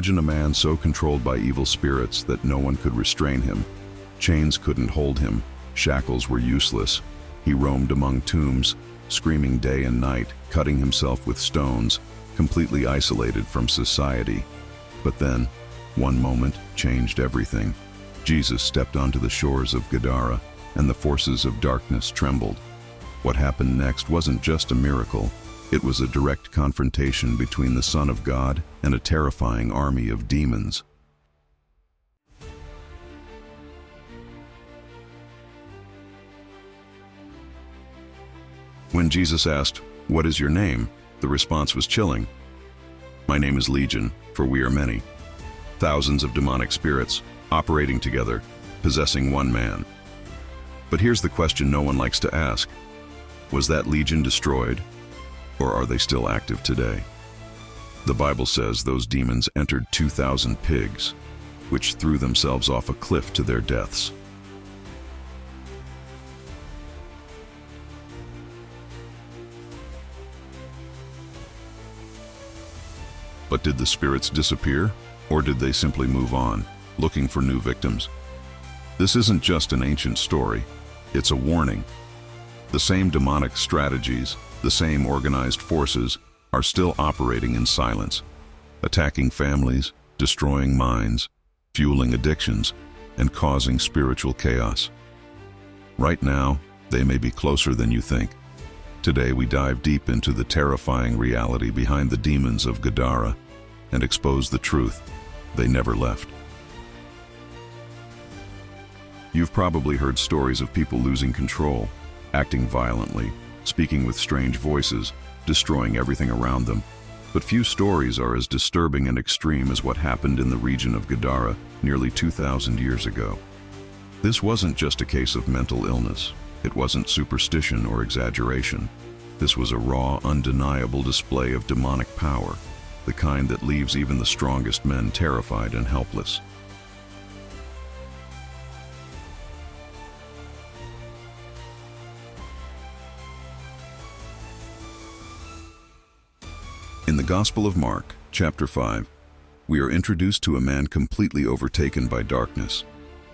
Imagine a man so controlled by evil spirits that no one could restrain him. Chains couldn't hold him, shackles were useless. He roamed among tombs, screaming day and night, cutting himself with stones, completely isolated from society. But then, one moment changed everything. Jesus stepped onto the shores of Gadara, and the forces of darkness trembled. What happened next wasn't just a miracle. It was a direct confrontation between the Son of God and a terrifying army of demons. When Jesus asked, "What is your name?" the response was chilling. "My name is Legion, for we are many." Thousands of demonic spirits, operating together, possessing one man. But here's the question no one likes to ask. Was that legion destroyed, or are they still active today? The Bible says those demons entered 2,000 pigs, which threw themselves off a cliff to their deaths. But did the spirits disappear, or did they simply move on, looking for new victims? This isn't just an ancient story, it's a warning. The same demonic strategies, the same organized forces, are still operating in silence, attacking families, destroying minds, fueling addictions, and causing spiritual chaos. Right now, they may be closer than you think. Today we dive deep into the terrifying reality behind the demons of Gadara and expose the truth: they never left. You've probably heard stories of people losing control, acting violently, speaking with strange voices, destroying everything around them. But few stories are as disturbing and extreme as what happened in the region of Gadara nearly 2,000 years ago. This wasn't just a case of mental illness. It wasn't superstition or exaggeration. This was a raw, undeniable display of demonic power, the kind that leaves even the strongest men terrified and helpless. In the Gospel of Mark, chapter 5, we are introduced to a man completely overtaken by darkness.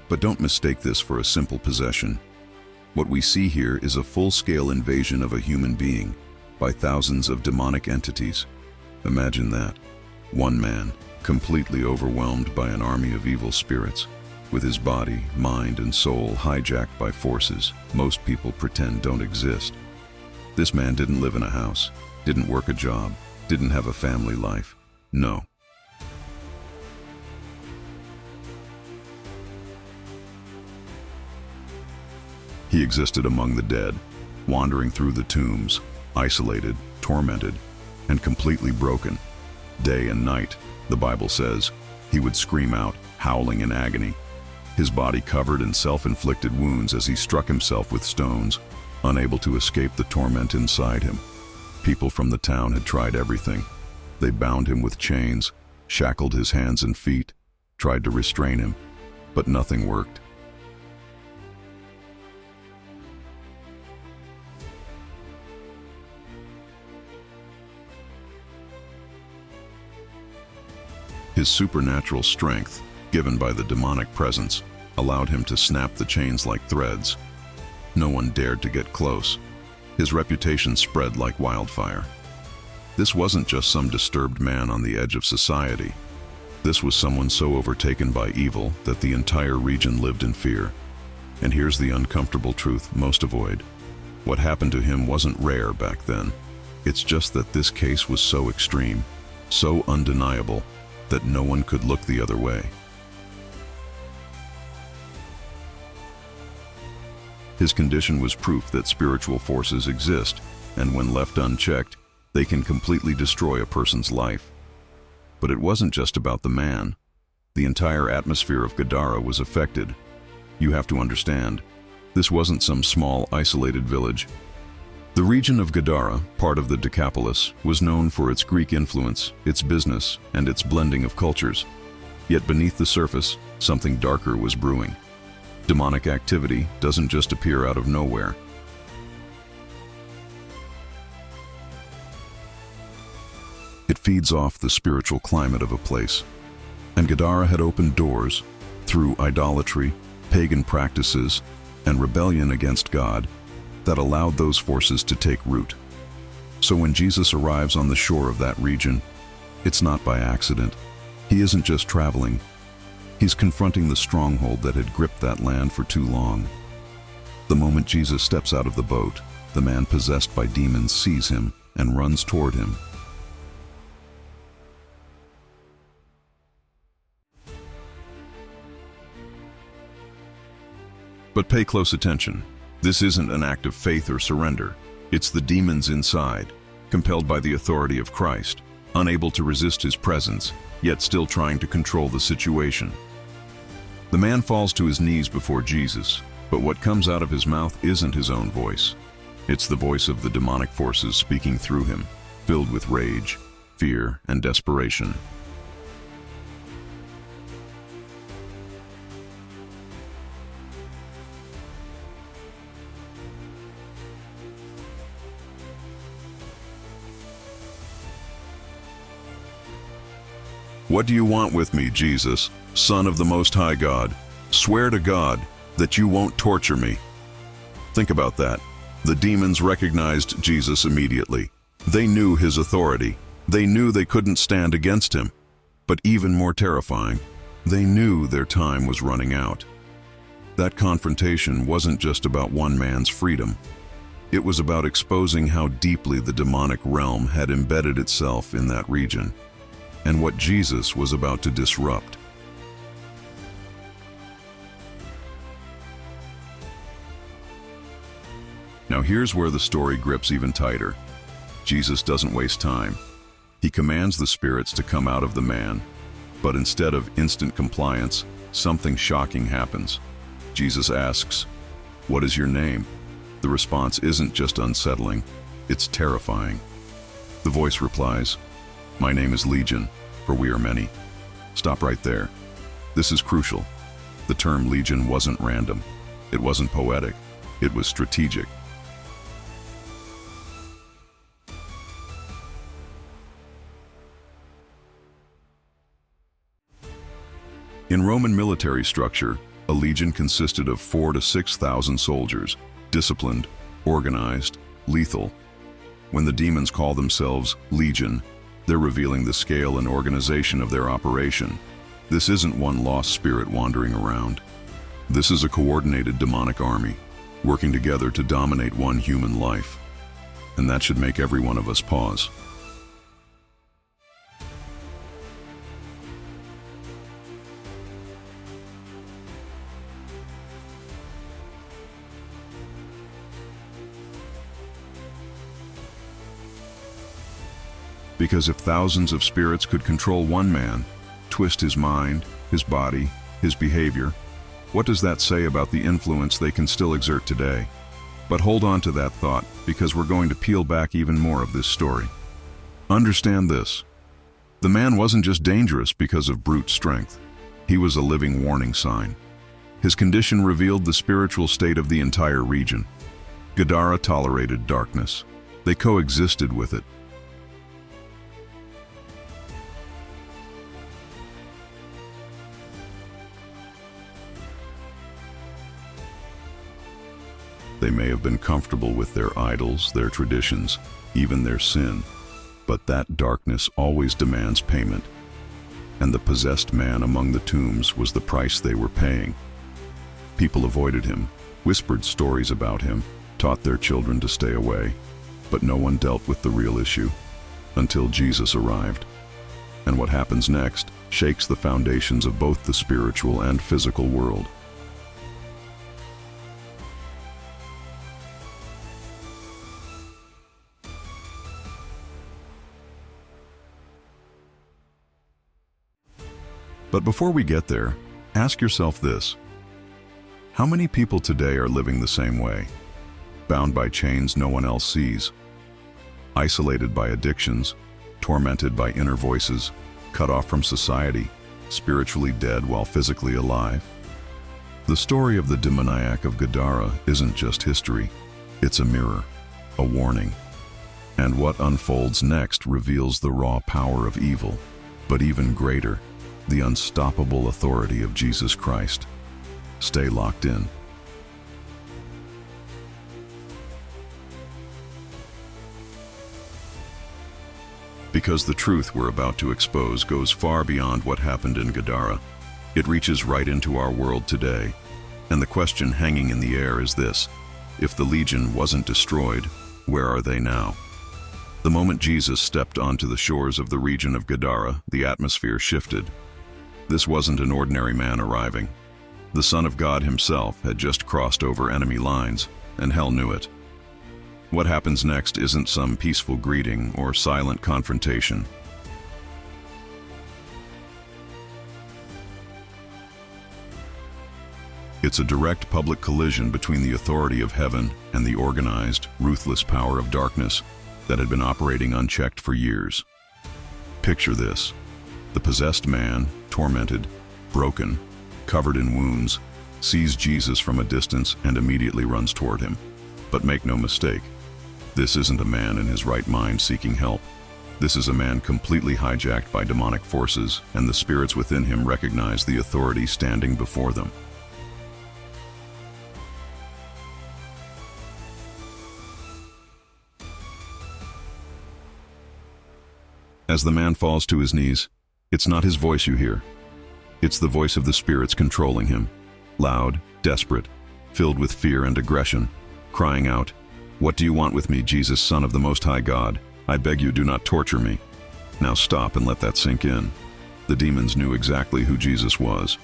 But don't mistake this for a simple possession. What we see here is a full-scale invasion of a human being by thousands of demonic entities. Imagine that. One man, completely overwhelmed by an army of evil spirits, with his body, mind, and soul hijacked by forces most people pretend don't exist. This man didn't live in a house, didn't work a job, didn't have a family life. No. He existed among the dead, wandering through the tombs, isolated, tormented, and completely broken. Day and night, the Bible says, he would scream out, howling in agony, his body covered in self-inflicted wounds as he struck himself with stones, unable to escape the torment inside him. People from the town had tried everything. They bound him with chains, shackled his hands and feet, tried to restrain him, but nothing worked. His supernatural strength, given by the demonic presence, allowed him to snap the chains like threads. No one dared to get close. His reputation spread like wildfire. This wasn't just some disturbed man on the edge of society. This was someone so overtaken by evil that the entire region lived in fear. And here's the uncomfortable truth most avoid. What happened to him wasn't rare back then. It's just that this case was so extreme, so undeniable, that no one could look the other way. His condition was proof that spiritual forces exist, and when left unchecked, they can completely destroy a person's life. But it wasn't just about the man. The entire atmosphere of Gadara was affected. You have to understand, this wasn't some small, isolated village. The region of Gadara, part of the Decapolis, was known for its Greek influence, its business, and its blending of cultures. Yet beneath the surface, something darker was brewing. Demonic activity doesn't just appear out of nowhere. It feeds off the spiritual climate of a place. And Gadara had opened doors through idolatry, pagan practices, and rebellion against God that allowed those forces to take root. So when Jesus arrives on the shore of that region, it's not by accident. He isn't just traveling. He's confronting the stronghold that had gripped that land for too long. The moment Jesus steps out of the boat, the man possessed by demons sees him and runs toward him. But pay close attention. This isn't an act of faith or surrender. It's the demons inside, compelled by the authority of Christ, unable to resist his presence, yet still trying to control the situation. The man falls to his knees before Jesus, but what comes out of his mouth isn't his own voice. It's the voice of the demonic forces speaking through him, filled with rage, fear, and desperation. "What do you want with me, Jesus, Son of the Most High God? Swear to God that you won't torture me." Think about that. The demons recognized Jesus immediately. They knew his authority. They knew they couldn't stand against him. But even more terrifying, they knew their time was running out. That confrontation wasn't just about one man's freedom. It was about exposing how deeply the demonic realm had embedded itself in that region, and what Jesus was about to disrupt. Now here's where the story grips even tighter. Jesus doesn't waste time. He commands the spirits to come out of the man, but instead of instant compliance, something shocking happens. Jesus asks, "What is your name?" The response isn't just unsettling, it's terrifying. The voice replies, "My name is Legion, for we are many." Stop right there. This is crucial. The term legion wasn't random. It wasn't poetic. It was strategic. In Roman military structure, a legion consisted of 4,000 to 6,000 soldiers, disciplined, organized, lethal. When the demons call themselves Legion, they're revealing the scale and organization of their operation. This isn't one lost spirit wandering around. This is a coordinated demonic army, working together to dominate one human life. And that should make every one of us pause. Because if thousands of spirits could control one man, twist his mind, his body, his behavior, what does that say about the influence they can still exert today? But hold on to that thought, because we're going to peel back even more of this story. Understand this. The man wasn't just dangerous because of brute strength. He was a living warning sign. His condition revealed the spiritual state of the entire region. Gadara tolerated darkness. They coexisted with it. They may have been comfortable with their idols, their traditions, even their sin, but that darkness always demands payment. And the possessed man among the tombs was the price they were paying. People avoided him, whispered stories about him, taught their children to stay away, but no one dealt with the real issue until Jesus arrived. And what happens next shakes the foundations of both the spiritual and physical world. But before we get there, ask yourself this. How many people today are living the same way? Bound by chains no one else sees, isolated by addictions, tormented by inner voices, cut off from society, spiritually dead while physically alive? The story of the demoniac of Gadara isn't just history, it's a mirror, a warning. And what unfolds next reveals the raw power of evil, but even greater, the unstoppable authority of Jesus Christ. Stay locked in. Because the truth we're about to expose goes far beyond what happened in Gadara. It reaches right into our world today. And the question hanging in the air is this: if the legion wasn't destroyed, where are they now? The moment Jesus stepped onto the shores of the region of Gadara, the atmosphere shifted. This wasn't an ordinary man arriving. The Son of God himself had just crossed over enemy lines, and hell knew it. What happens next isn't some peaceful greeting or silent confrontation. It's a direct public collision between the authority of heaven and the organized, ruthless power of darkness that had been operating unchecked for years. Picture this: the possessed man, tormented, broken, covered in wounds, sees Jesus from a distance and immediately runs toward him. But make no mistake, this isn't a man in his right mind seeking help. This is a man completely hijacked by demonic forces, and the spirits within him recognize the authority standing before them. As the man falls to his knees, it's not his voice you hear. It's the voice of the spirits controlling him, loud, desperate, filled with fear and aggression, crying out, "What do you want with me, Jesus, Son of the Most High God? I beg you, do not torture me." Now stop and let that sink in. The demons knew exactly who Jesus was.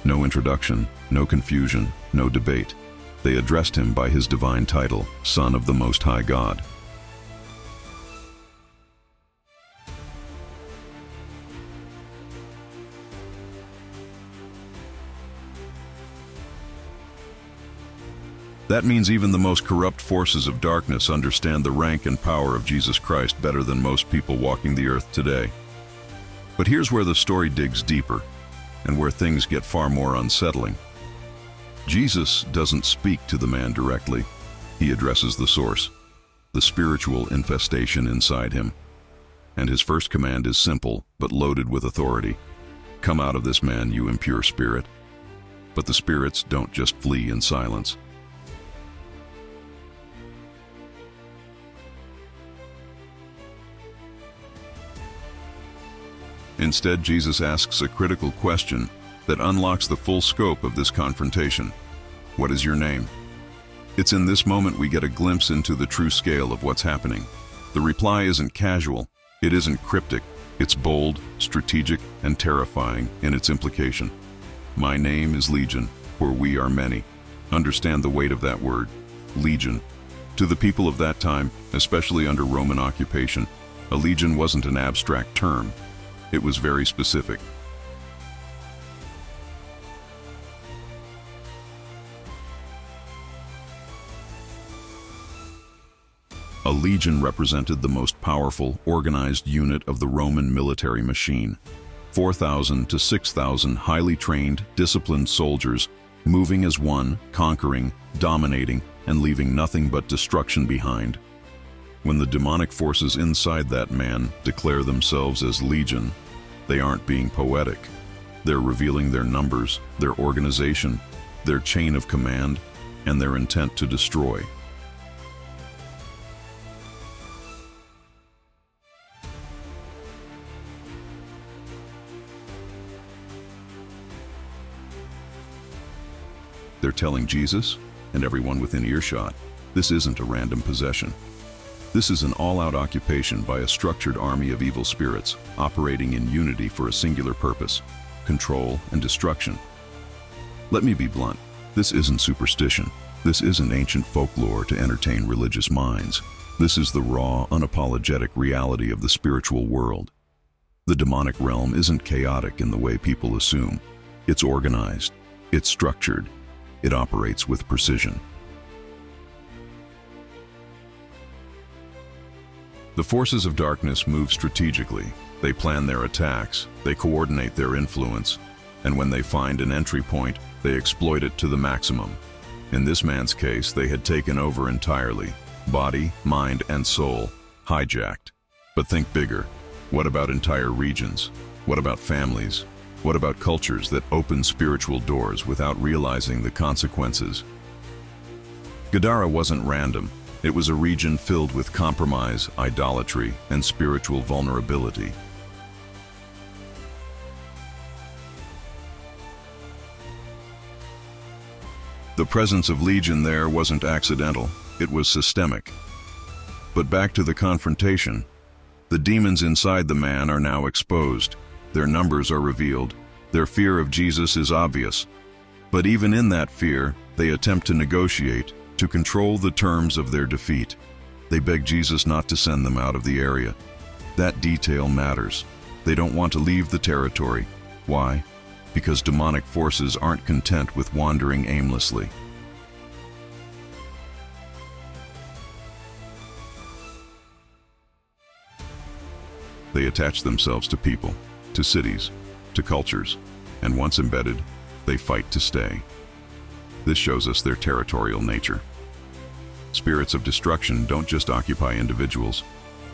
No introduction, no confusion, no debate. They addressed him by his divine title, Son of the Most High God. That means even the most corrupt forces of darkness understand the rank and power of Jesus Christ better than most people walking the earth today. But here's where the story digs deeper, and where things get far more unsettling. Jesus doesn't speak to the man directly. He addresses the source, the spiritual infestation inside him. And his first command is simple, but loaded with authority. "Come out of this man, you impure spirit." But the spirits don't just flee in silence. Instead, Jesus asks a critical question that unlocks the full scope of this confrontation. What is your name? It's in this moment we get a glimpse into the true scale of what's happening. The reply isn't casual, it isn't cryptic, it's bold, strategic, and terrifying in its implication. My name is Legion, for we are many. Understand the weight of that word, legion. To the people of that time, especially under Roman occupation, a legion wasn't an abstract term. It was very specific. A legion represented the most powerful, organized unit of the Roman military machine. 4,000 to 6,000 highly trained, disciplined soldiers, moving as one, conquering, dominating, and leaving nothing but destruction behind. When the demonic forces inside that man declare themselves as legion, they aren't being poetic. They're revealing their numbers, their organization, their chain of command, and their intent to destroy. They're telling Jesus, and everyone within earshot, this isn't a random possession. This is an all-out occupation by a structured army of evil spirits, operating in unity for a singular purpose: control and destruction. Let me be blunt, this isn't superstition. This isn't ancient folklore to entertain religious minds. This is the raw, unapologetic reality of the spiritual world. The demonic realm isn't chaotic in the way people assume. It's organized, it's structured, it operates with precision. The forces of darkness move strategically. They plan their attacks, they coordinate their influence, and when they find an entry point, they exploit it to the maximum. In this man's case, they had taken over entirely. Body, mind, and soul, hijacked. But think bigger. What about entire regions? What about families? What about cultures that open spiritual doors without realizing the consequences? Gadara wasn't random. It was a region filled with compromise, idolatry, and spiritual vulnerability. The presence of Legion there wasn't accidental, it was systemic. But back to the confrontation. The demons inside the man are now exposed. Their numbers are revealed. Their fear of Jesus is obvious. But even in that fear, they attempt to negotiate, to control the terms of their defeat. They beg Jesus not to send them out of the area. That detail matters. They don't want to leave the territory. Why? Because demonic forces aren't content with wandering aimlessly. They attach themselves to people, to cities, to cultures, and once embedded, they fight to stay. This shows us their territorial nature. Spirits of destruction don't just occupy individuals,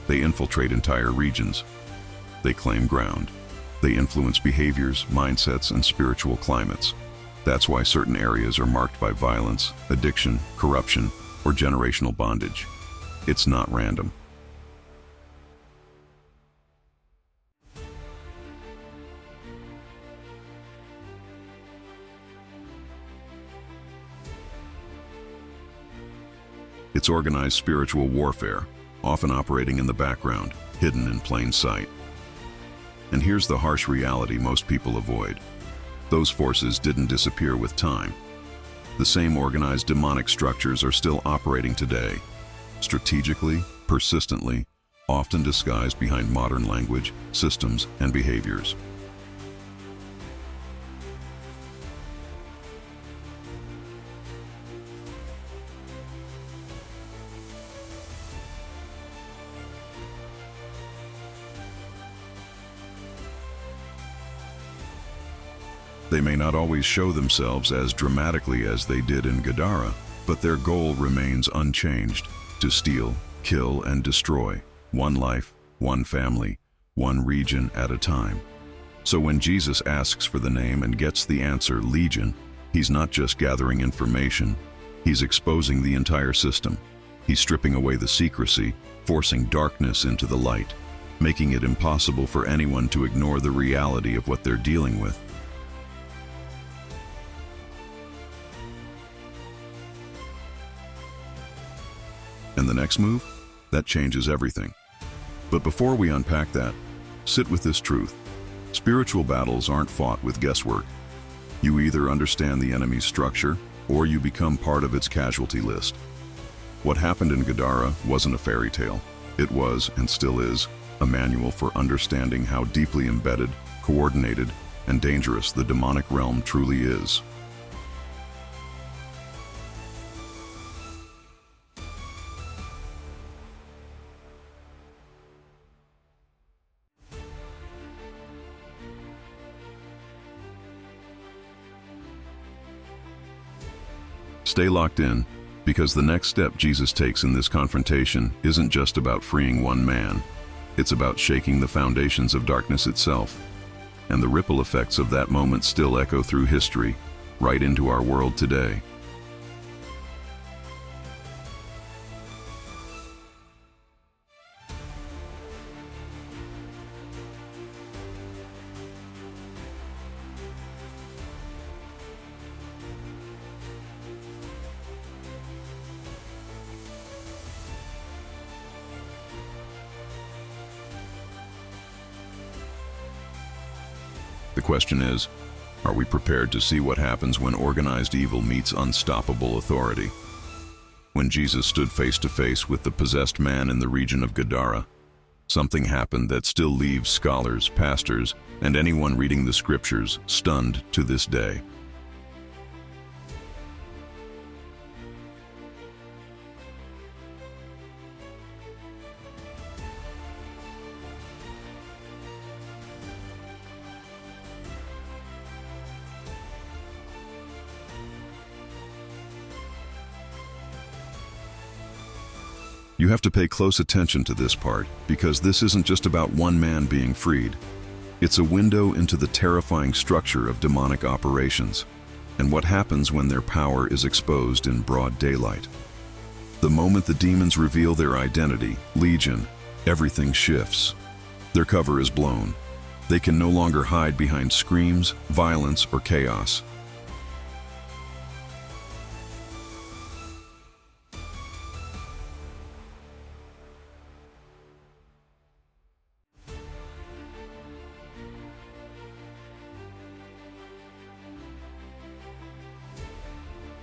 they infiltrate entire regions. They claim ground. They influence behaviors, mindsets, and spiritual climates. That's why certain areas are marked by violence, addiction, corruption, or generational bondage. It's not random. It's organized spiritual warfare, often operating in the background, hidden in plain sight. And here's the harsh reality most people avoid. Those forces didn't disappear with time. The same organized demonic structures are still operating today, strategically, persistently, often disguised behind modern language, systems, and behaviors. They may not always show themselves as dramatically as they did in Gadara, but their goal remains unchanged: to steal, kill, and destroy, one life, one family, one region at a time. So when Jesus asks for the name and gets the answer, Legion, he's not just gathering information, he's exposing the entire system. He's stripping away the secrecy, forcing darkness into the light, making it impossible for anyone to ignore the reality of what they're dealing with. And the next move? That changes everything. But before we unpack that, sit with this truth. Spiritual battles aren't fought with guesswork. You either understand the enemy's structure, or you become part of its casualty list. What happened in Gadara wasn't a fairy tale. It was, and still is, a manual for understanding how deeply embedded, coordinated, and dangerous the demonic realm truly is. Stay locked in, because the next step Jesus takes in this confrontation isn't just about freeing one man. It's about shaking the foundations of darkness itself. And the ripple effects of that moment still echo through history, right into our world today. The question is, are we prepared to see what happens when organized evil meets unstoppable authority? When Jesus stood face to face with the possessed man in the region of Gadara, something happened that still leaves scholars, pastors, and anyone reading the scriptures stunned to this day. You have to pay close attention to this part, because this isn't just about one man being freed. It's a window into the terrifying structure of demonic operations and what happens when their power is exposed in broad daylight. The moment the demons reveal their identity, Legion, everything shifts. Their cover is blown. They can no longer hide behind screams, violence, or chaos.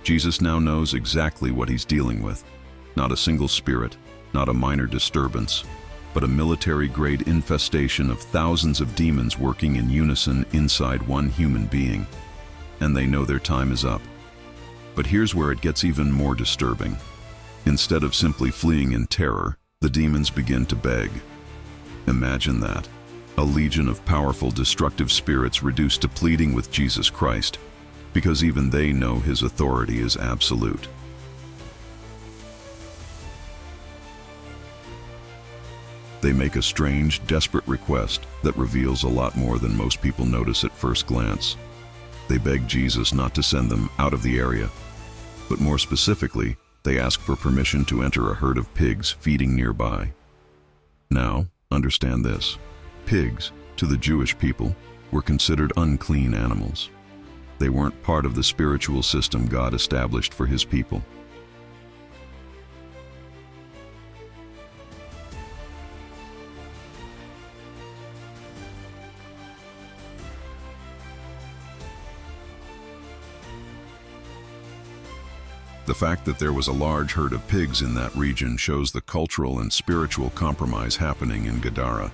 Jesus now knows exactly what he's dealing with. Not a single spirit, not a minor disturbance, but a military-grade infestation of thousands of demons working in unison inside one human being. And they know their time is up. But here's where it gets even more disturbing. Instead of simply fleeing in terror, the demons begin to beg. Imagine that. A legion of powerful, destructive spirits reduced to pleading with Jesus Christ, because even they know his authority is absolute. They make a strange, desperate request that reveals a lot more than most people notice at first glance. They beg Jesus not to send them out of the area, but more specifically, they ask for permission to enter a herd of pigs feeding nearby. Now, understand this. Pigs, to the Jewish people, were considered unclean animals. They weren't part of the spiritual system God established for his people. The fact that there was a large herd of pigs in that region shows the cultural and spiritual compromise happening in Gadara.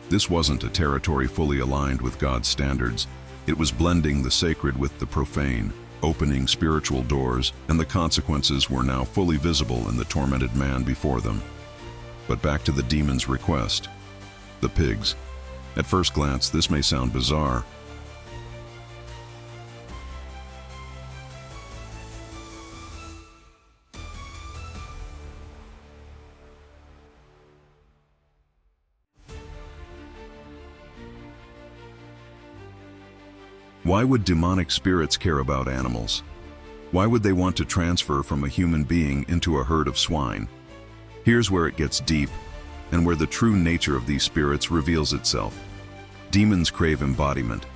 This wasn't a territory fully aligned with God's standards. It was blending the sacred with the profane, opening spiritual doors, and the consequences were now fully visible in the tormented man before them. But back to the demon's request. The pigs. At first glance, this may sound bizarre. Why would demonic spirits care about animals? Why would they want to transfer from a human being into a herd of swine? Here's where it gets deep, and where the true nature of these spirits reveals itself. Demons crave embodiment.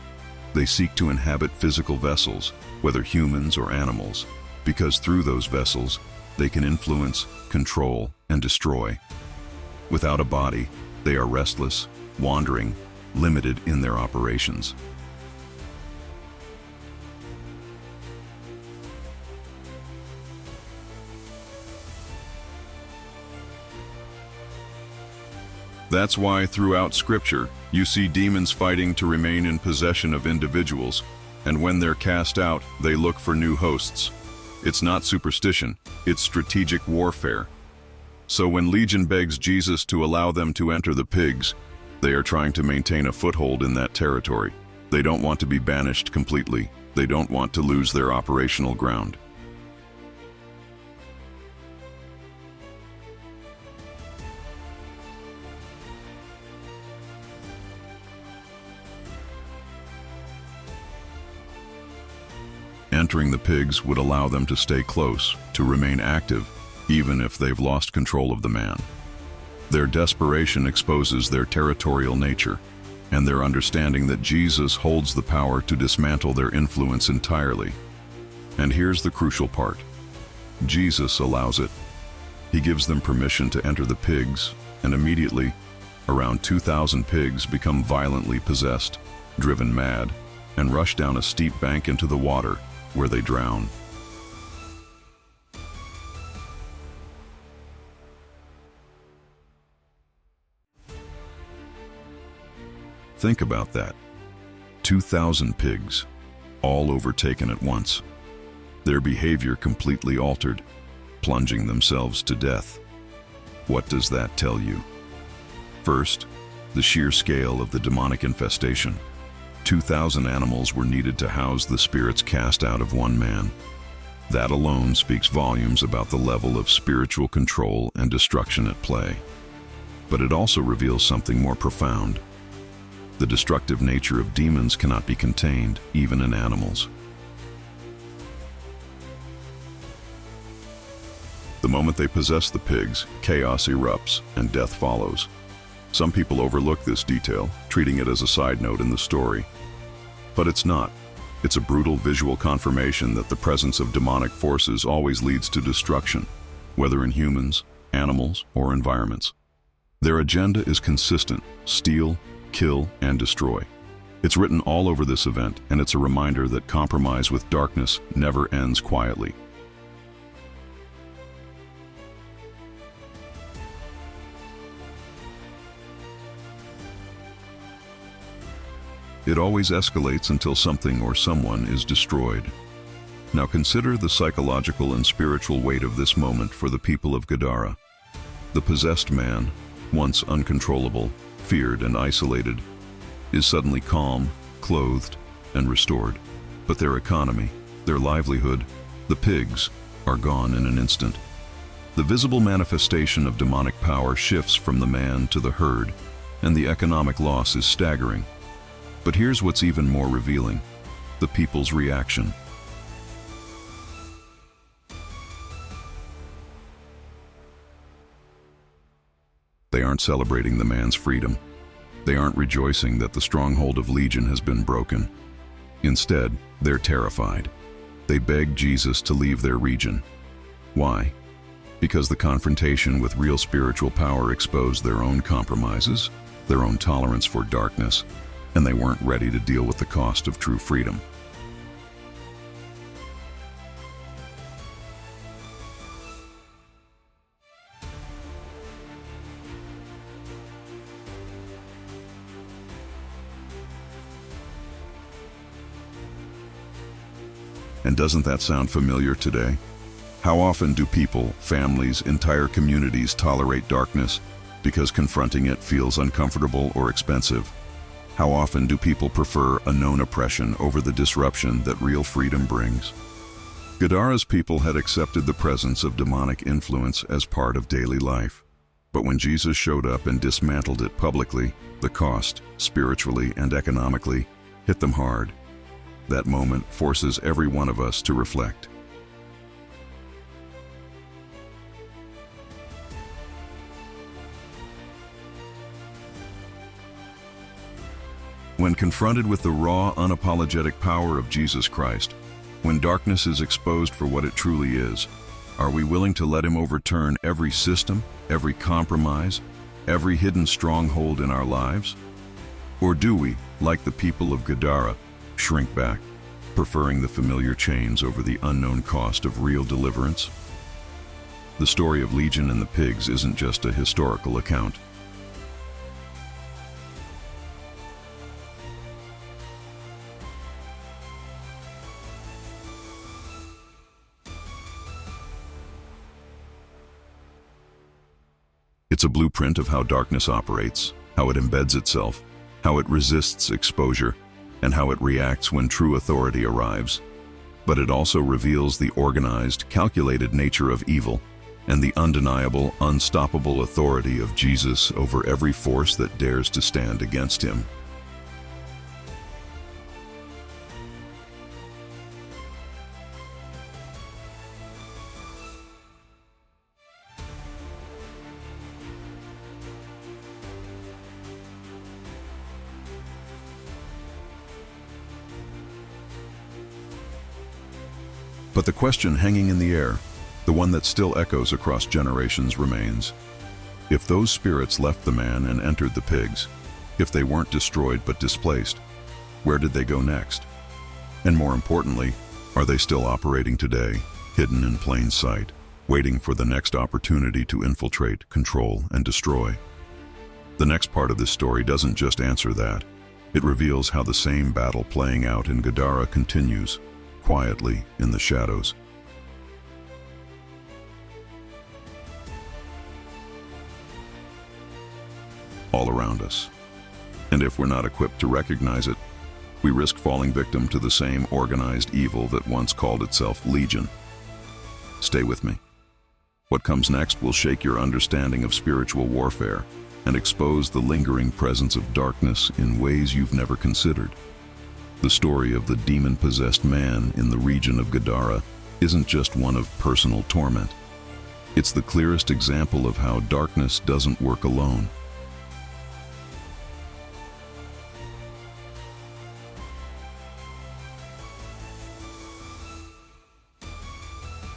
They seek to inhabit physical vessels, whether humans or animals, because through those vessels, they can influence, control, and destroy. Without a body, they are restless, wandering, limited in their operations. That's why throughout Scripture, you see demons fighting to remain in possession of individuals, and when they're cast out, they look for new hosts. It's not superstition, it's strategic warfare. So when Legion begs Jesus to allow them to enter the pigs, they are trying to maintain a foothold in that territory. They don't want to be banished completely. They don't want to lose their operational ground. Entering the pigs would allow them to stay close, to remain active, even if they've lost control of the man. Their desperation exposes their territorial nature, and their understanding that Jesus holds the power to dismantle their influence entirely. And here's the crucial part. Jesus allows it. He gives them permission to enter the pigs, and immediately, around 2,000 pigs become violently possessed, driven mad, and rush down a steep bank into the water, where they drown. Think about that. 2,000 pigs, all overtaken at once. Their behavior completely altered, plunging themselves to death. What does that tell you? First, the sheer scale of the demonic infestation. 2,000 animals were needed to house the spirits cast out of one man. That alone speaks volumes about the level of spiritual control and destruction at play. But it also reveals something more profound. The destructive nature of demons cannot be contained, even in animals. The moment they possess the pigs, chaos erupts and death follows. Some people overlook this detail, treating it as a side note in the story. But it's not. It's a brutal visual confirmation that the presence of demonic forces always leads to destruction, whether in humans, animals, or environments. Their agenda is consistent: steal, kill, and destroy. It's written all over this event, and it's a reminder that compromise with darkness never ends quietly. It always escalates until something or someone is destroyed. Now consider the psychological and spiritual weight of this moment for the people of Gadara. The possessed man, once uncontrollable, feared and isolated, is suddenly calm, clothed, and restored. But their economy, their livelihood, the pigs, are gone in an instant. The visible manifestation of demonic power shifts from the man to the herd, and the economic loss is staggering. But here's what's even more revealing: the people's reaction. They aren't celebrating the man's freedom. They aren't rejoicing that the stronghold of Legion has been broken. Instead, they're terrified. They beg Jesus to leave their region. Why? Because the confrontation with real spiritual power exposed their own compromises, their own tolerance for darkness, and they weren't ready to deal with the cost of true freedom. And doesn't that sound familiar today? How often do people, families, entire communities tolerate darkness because confronting it feels uncomfortable or expensive? How often do people prefer a known oppression over the disruption that real freedom brings? Gadara's people had accepted the presence of demonic influence as part of daily life. But when Jesus showed up and dismantled it publicly, the cost, spiritually and economically, hit them hard. That moment forces every one of us to reflect. When confronted with the raw, unapologetic power of Jesus Christ, when darkness is exposed for what it truly is, are we willing to let Him overturn every system, every compromise, every hidden stronghold in our lives? Or do we, like the people of Gadara, shrink back, preferring the familiar chains over the unknown cost of real deliverance? The story of Legion and the pigs isn't just a historical account. It's a blueprint of how darkness operates, how it embeds itself, how it resists exposure, and how it reacts when true authority arrives. But it also reveals the organized, calculated nature of evil and the undeniable, unstoppable authority of Jesus over every force that dares to stand against Him. But the question hanging in the air, the one that still echoes across generations, remains. If those spirits left the man and entered the pigs, if they weren't destroyed but displaced, where did they go next? And more importantly, are they still operating today, hidden in plain sight, waiting for the next opportunity to infiltrate, control, and destroy? The next part of this story doesn't just answer that. It reveals how the same battle playing out in Gadara continues, quietly in the shadows. All around us. And if we're not equipped to recognize it, we risk falling victim to the same organized evil that once called itself Legion. Stay with me. What comes next will shake your understanding of spiritual warfare, and expose the lingering presence of darkness in ways you've never considered. The story of the demon-possessed man in the region of Gadara isn't just one of personal torment. It's the clearest example of how darkness doesn't work alone.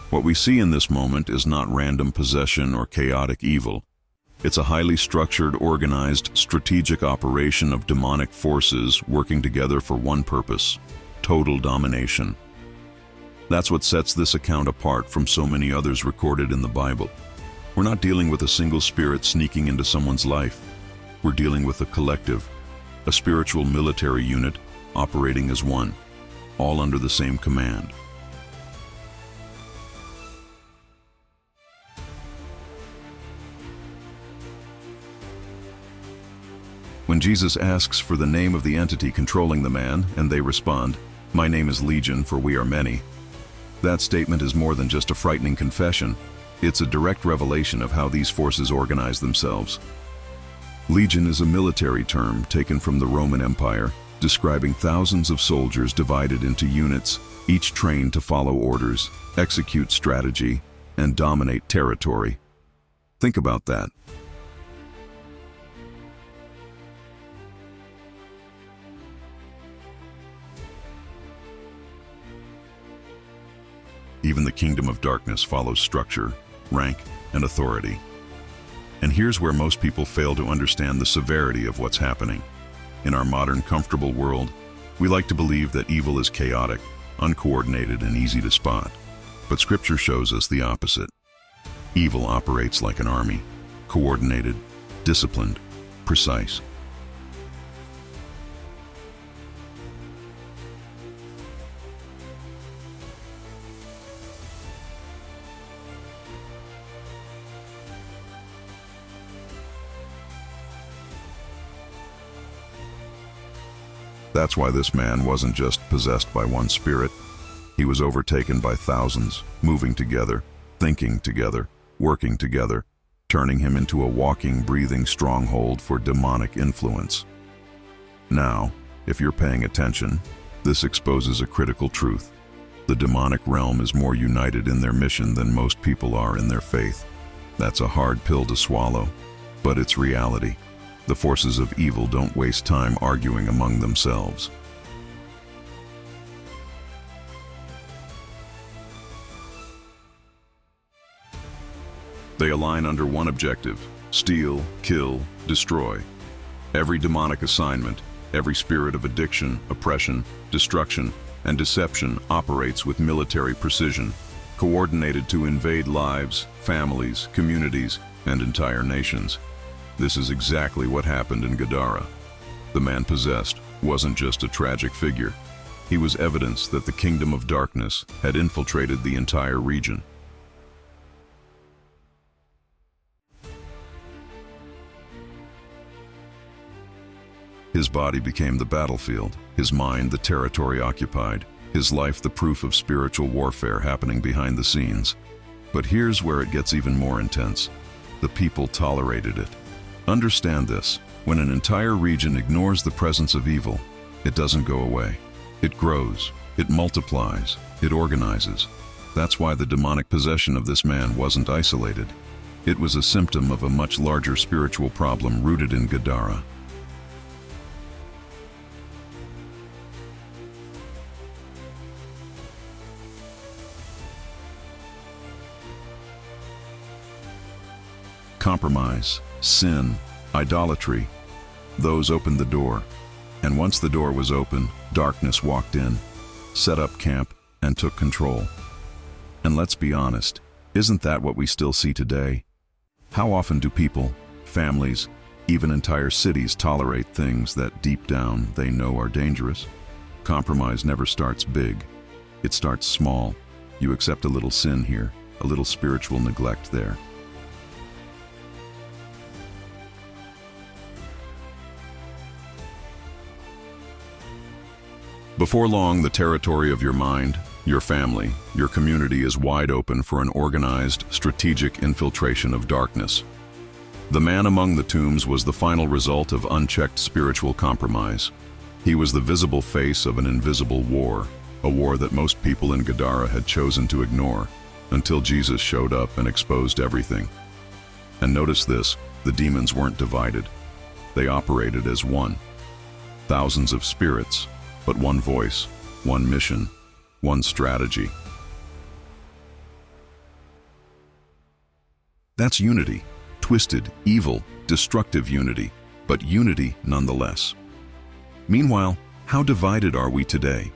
What we see in this moment is not random possession or chaotic evil. It's a highly structured, organized, strategic operation of demonic forces working together for one purpose: total domination. That's what sets this account apart from so many others recorded in the Bible. We're not dealing with a single spirit sneaking into someone's life. We're dealing with a collective, a spiritual military unit operating as one, all under the same command. When Jesus asks for the name of the entity controlling the man, and they respond, "My name is Legion, for we are many," that statement is more than just a frightening confession. It's a direct revelation of how these forces organize themselves. Legion is a military term taken from the Roman Empire, describing thousands of soldiers divided into units, each trained to follow orders, execute strategy, and dominate territory. Think about that. Even the kingdom of darkness follows structure, rank, and authority. And here's where most people fail to understand the severity of what's happening. In our modern, comfortable world, we like to believe that evil is chaotic, uncoordinated, and easy to spot. But Scripture shows us the opposite. Evil operates like an army, coordinated, disciplined, precise. That's why this man wasn't just possessed by one spirit. He was overtaken by thousands, moving together, thinking together, working together, turning him into a walking, breathing stronghold for demonic influence. Now, if you're paying attention, this exposes a critical truth. The demonic realm is more united in their mission than most people are in their faith. That's a hard pill to swallow, but it's reality. The forces of evil don't waste time arguing among themselves. They align under one objective: steal, kill, destroy. Every demonic assignment, every spirit of addiction, oppression, destruction, and deception operates with military precision, coordinated to invade lives, families, communities, and entire nations. This is exactly what happened in Gadara. The man possessed wasn't just a tragic figure. He was evidence that the kingdom of darkness had infiltrated the entire region. His body became the battlefield, his mind the territory occupied, his life the proof of spiritual warfare happening behind the scenes. But here's where it gets even more intense. The people tolerated it. Understand this: when an entire region ignores the presence of evil, it doesn't go away. It grows, it multiplies, it organizes. That's why the demonic possession of this man wasn't isolated. It was a symptom of a much larger spiritual problem rooted in Gadara. Compromise, sin, idolatry, those opened the door. And once the door was open, darkness walked in, set up camp, and took control. And let's be honest, isn't that what we still see today? How often do people, families, even entire cities tolerate things that deep down they know are dangerous? Compromise never starts big. It starts small. You accept a little sin here, a little spiritual neglect there. Before long, the territory of your mind, your family, your community is wide open for an organized, strategic infiltration of darkness. The man among the tombs was the final result of unchecked spiritual compromise. He was the visible face of an invisible war, a war that most people in Gadara had chosen to ignore, until Jesus showed up and exposed everything. And notice this, the demons weren't divided. They operated as one. Thousands of spirits, but one voice, one mission, one strategy. That's unity. Twisted, evil, destructive unity, but unity nonetheless. Meanwhile, how divided are we today?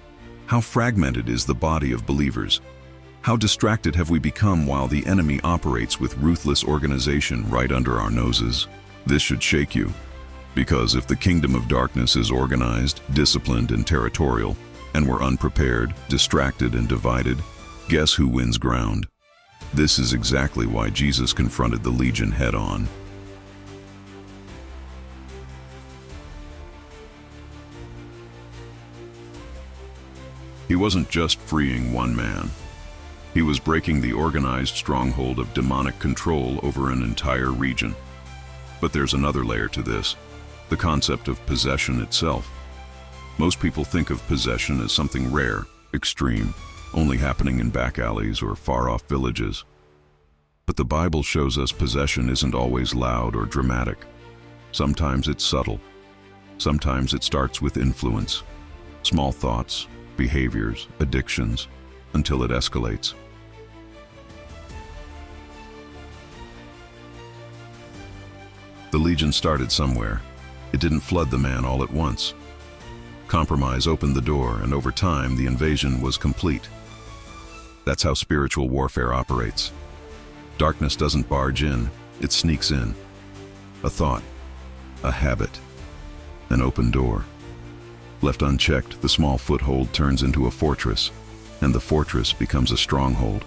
How fragmented is the body of believers? How distracted have we become while the enemy operates with ruthless organization right under our noses? This should shake you, because if the kingdom of darkness is organized, disciplined, and territorial, and we're unprepared, distracted, and divided, guess who wins ground? This is exactly why Jesus confronted the legion head-on. He wasn't just freeing one man. He was breaking the organized stronghold of demonic control over an entire region. But there's another layer to this, the concept of possession itself. Most people think of possession as something rare, extreme, only happening in back alleys or far-off villages. But the Bible shows us possession isn't always loud or dramatic. Sometimes it's subtle. Sometimes it starts with influence, small thoughts, behaviors, addictions, until it escalates. The legion started somewhere. It didn't flood the man all at once. Compromise opened the door, and over time, the invasion was complete. That's how spiritual warfare operates. Darkness doesn't barge in, it sneaks in. A thought, a habit, an open door. Left unchecked, the small foothold turns into a fortress, and the fortress becomes a stronghold.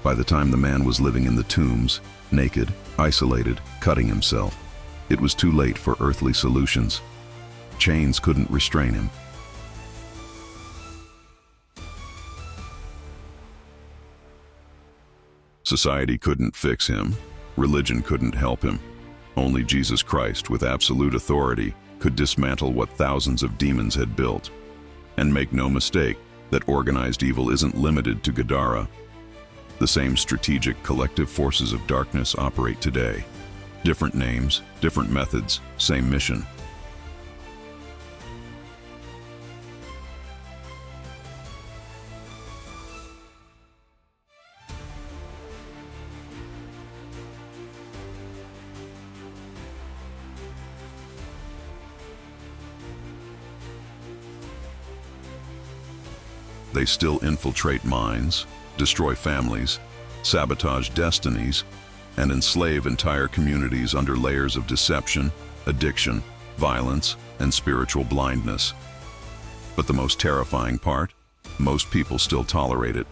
By the time the man was living in the tombs, naked, isolated, cutting himself, it was too late for earthly solutions. Chains couldn't restrain him. Society couldn't fix him. Religion couldn't help him. Only Jesus Christ, with absolute authority, could dismantle what thousands of demons had built. And make no mistake that organized evil isn't limited to Gadara. The same strategic collective forces of darkness operate today. Different names, different methods, same mission. They still infiltrate minds, destroy families, sabotage destinies, and enslave entire communities under layers of deception, addiction, violence, and spiritual blindness. But the most terrifying part? Most people still tolerate it.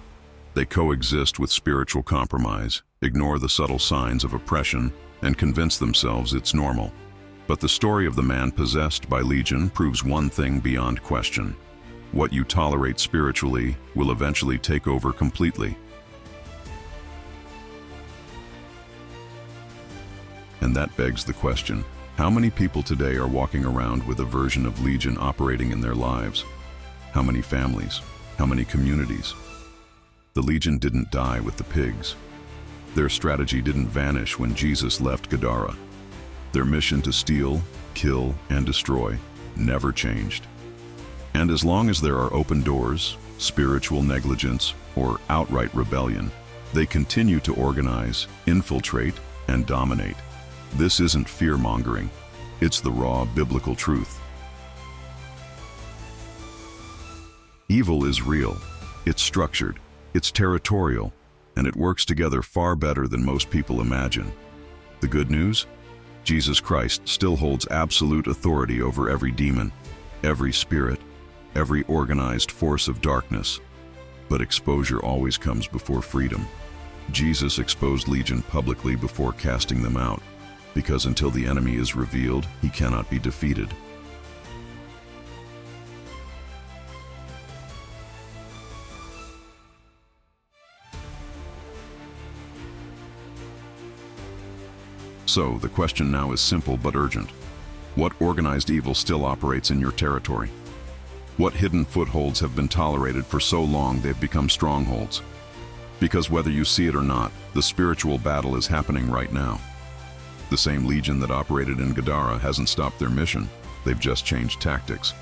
They coexist with spiritual compromise, ignore the subtle signs of oppression, and convince themselves it's normal. But the story of the man possessed by Legion proves one thing beyond question. What you tolerate spiritually will eventually take over completely. And that begs the question, how many people today are walking around with a version of Legion operating in their lives? How many families? How many communities? The Legion didn't die with the pigs. Their strategy didn't vanish when Jesus left Gadara. Their mission to steal, kill, and destroy never changed. And as long as there are open doors, spiritual negligence, or outright rebellion, they continue to organize, infiltrate, and dominate. This isn't fear-mongering. It's the raw biblical truth. Evil is real. It's structured. It's territorial. And it works together far better than most people imagine. The good news? Jesus Christ still holds absolute authority over every demon, every spirit, every organized force of darkness. But exposure always comes before freedom. Jesus exposed Legion publicly before casting them out, because until the enemy is revealed, he cannot be defeated. So, the question now is simple but urgent. What organized evil still operates in your territory? What hidden footholds have been tolerated for so long they've become strongholds? Because whether you see it or not, the spiritual battle is happening right now. The same legion that operated in Gadara hasn't stopped their mission, they've just changed tactics.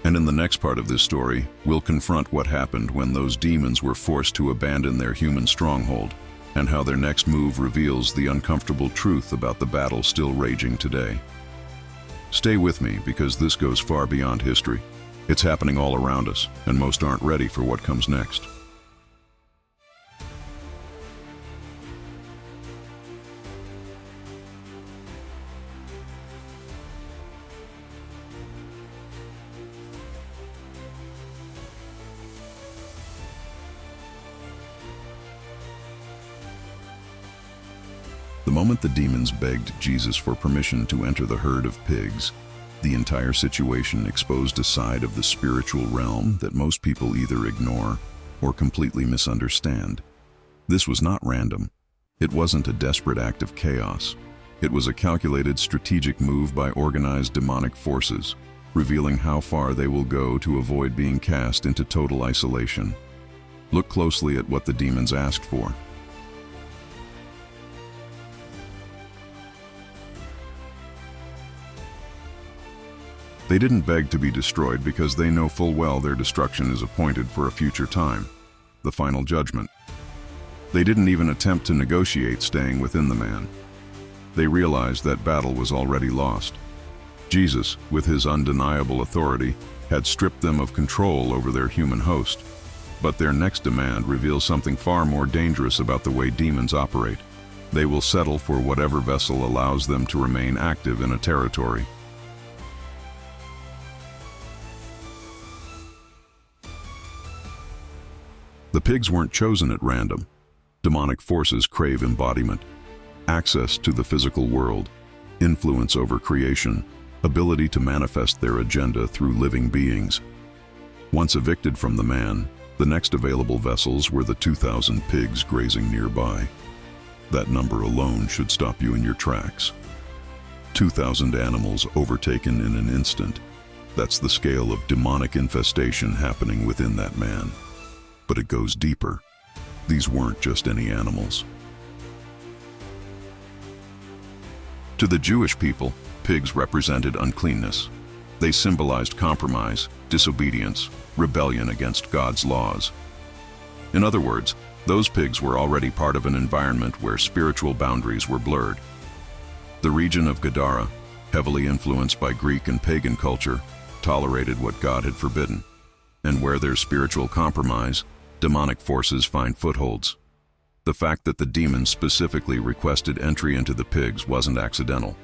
And in the next part of this story, we'll confront what happened when those demons were forced to abandon their human stronghold, and how their next move reveals the uncomfortable truth about the battle still raging today. Stay with me, because this goes far beyond history. It's happening all around us, and most aren't ready for what comes next. The moment the demons begged Jesus for permission to enter the herd of pigs, the entire situation exposed a side of the spiritual realm that most people either ignore or completely misunderstand. This was not random. It wasn't a desperate act of chaos. It was a calculated, strategic move by organized demonic forces, revealing how far they will go to avoid being cast into total isolation. Look closely at what the demons asked for. They didn't beg to be destroyed because they know full well their destruction is appointed for a future time, the final judgment. They didn't even attempt to negotiate staying within the man. They realized that battle was already lost. Jesus, with his undeniable authority, had stripped them of control over their human host. But their next demand reveals something far more dangerous about the way demons operate. They will settle for whatever vessel allows them to remain active in a territory. The pigs weren't chosen at random. Demonic forces crave embodiment, access to the physical world, influence over creation, ability to manifest their agenda through living beings. Once evicted from the man, the next available vessels were the 2,000 pigs grazing nearby. That number alone should stop you in your tracks. 2,000 animals overtaken in an instant. That's the scale of demonic infestation happening within that man. But it goes deeper. These weren't just any animals. To the Jewish people, pigs represented uncleanness. They symbolized compromise, disobedience, rebellion against God's laws. In other words, those pigs were already part of an environment where spiritual boundaries were blurred. The region of Gadara, heavily influenced by Greek and pagan culture, tolerated what God had forbidden. And where there's spiritual compromise, demonic forces find footholds. The fact that the demons specifically requested entry into the pigs wasn't accidental.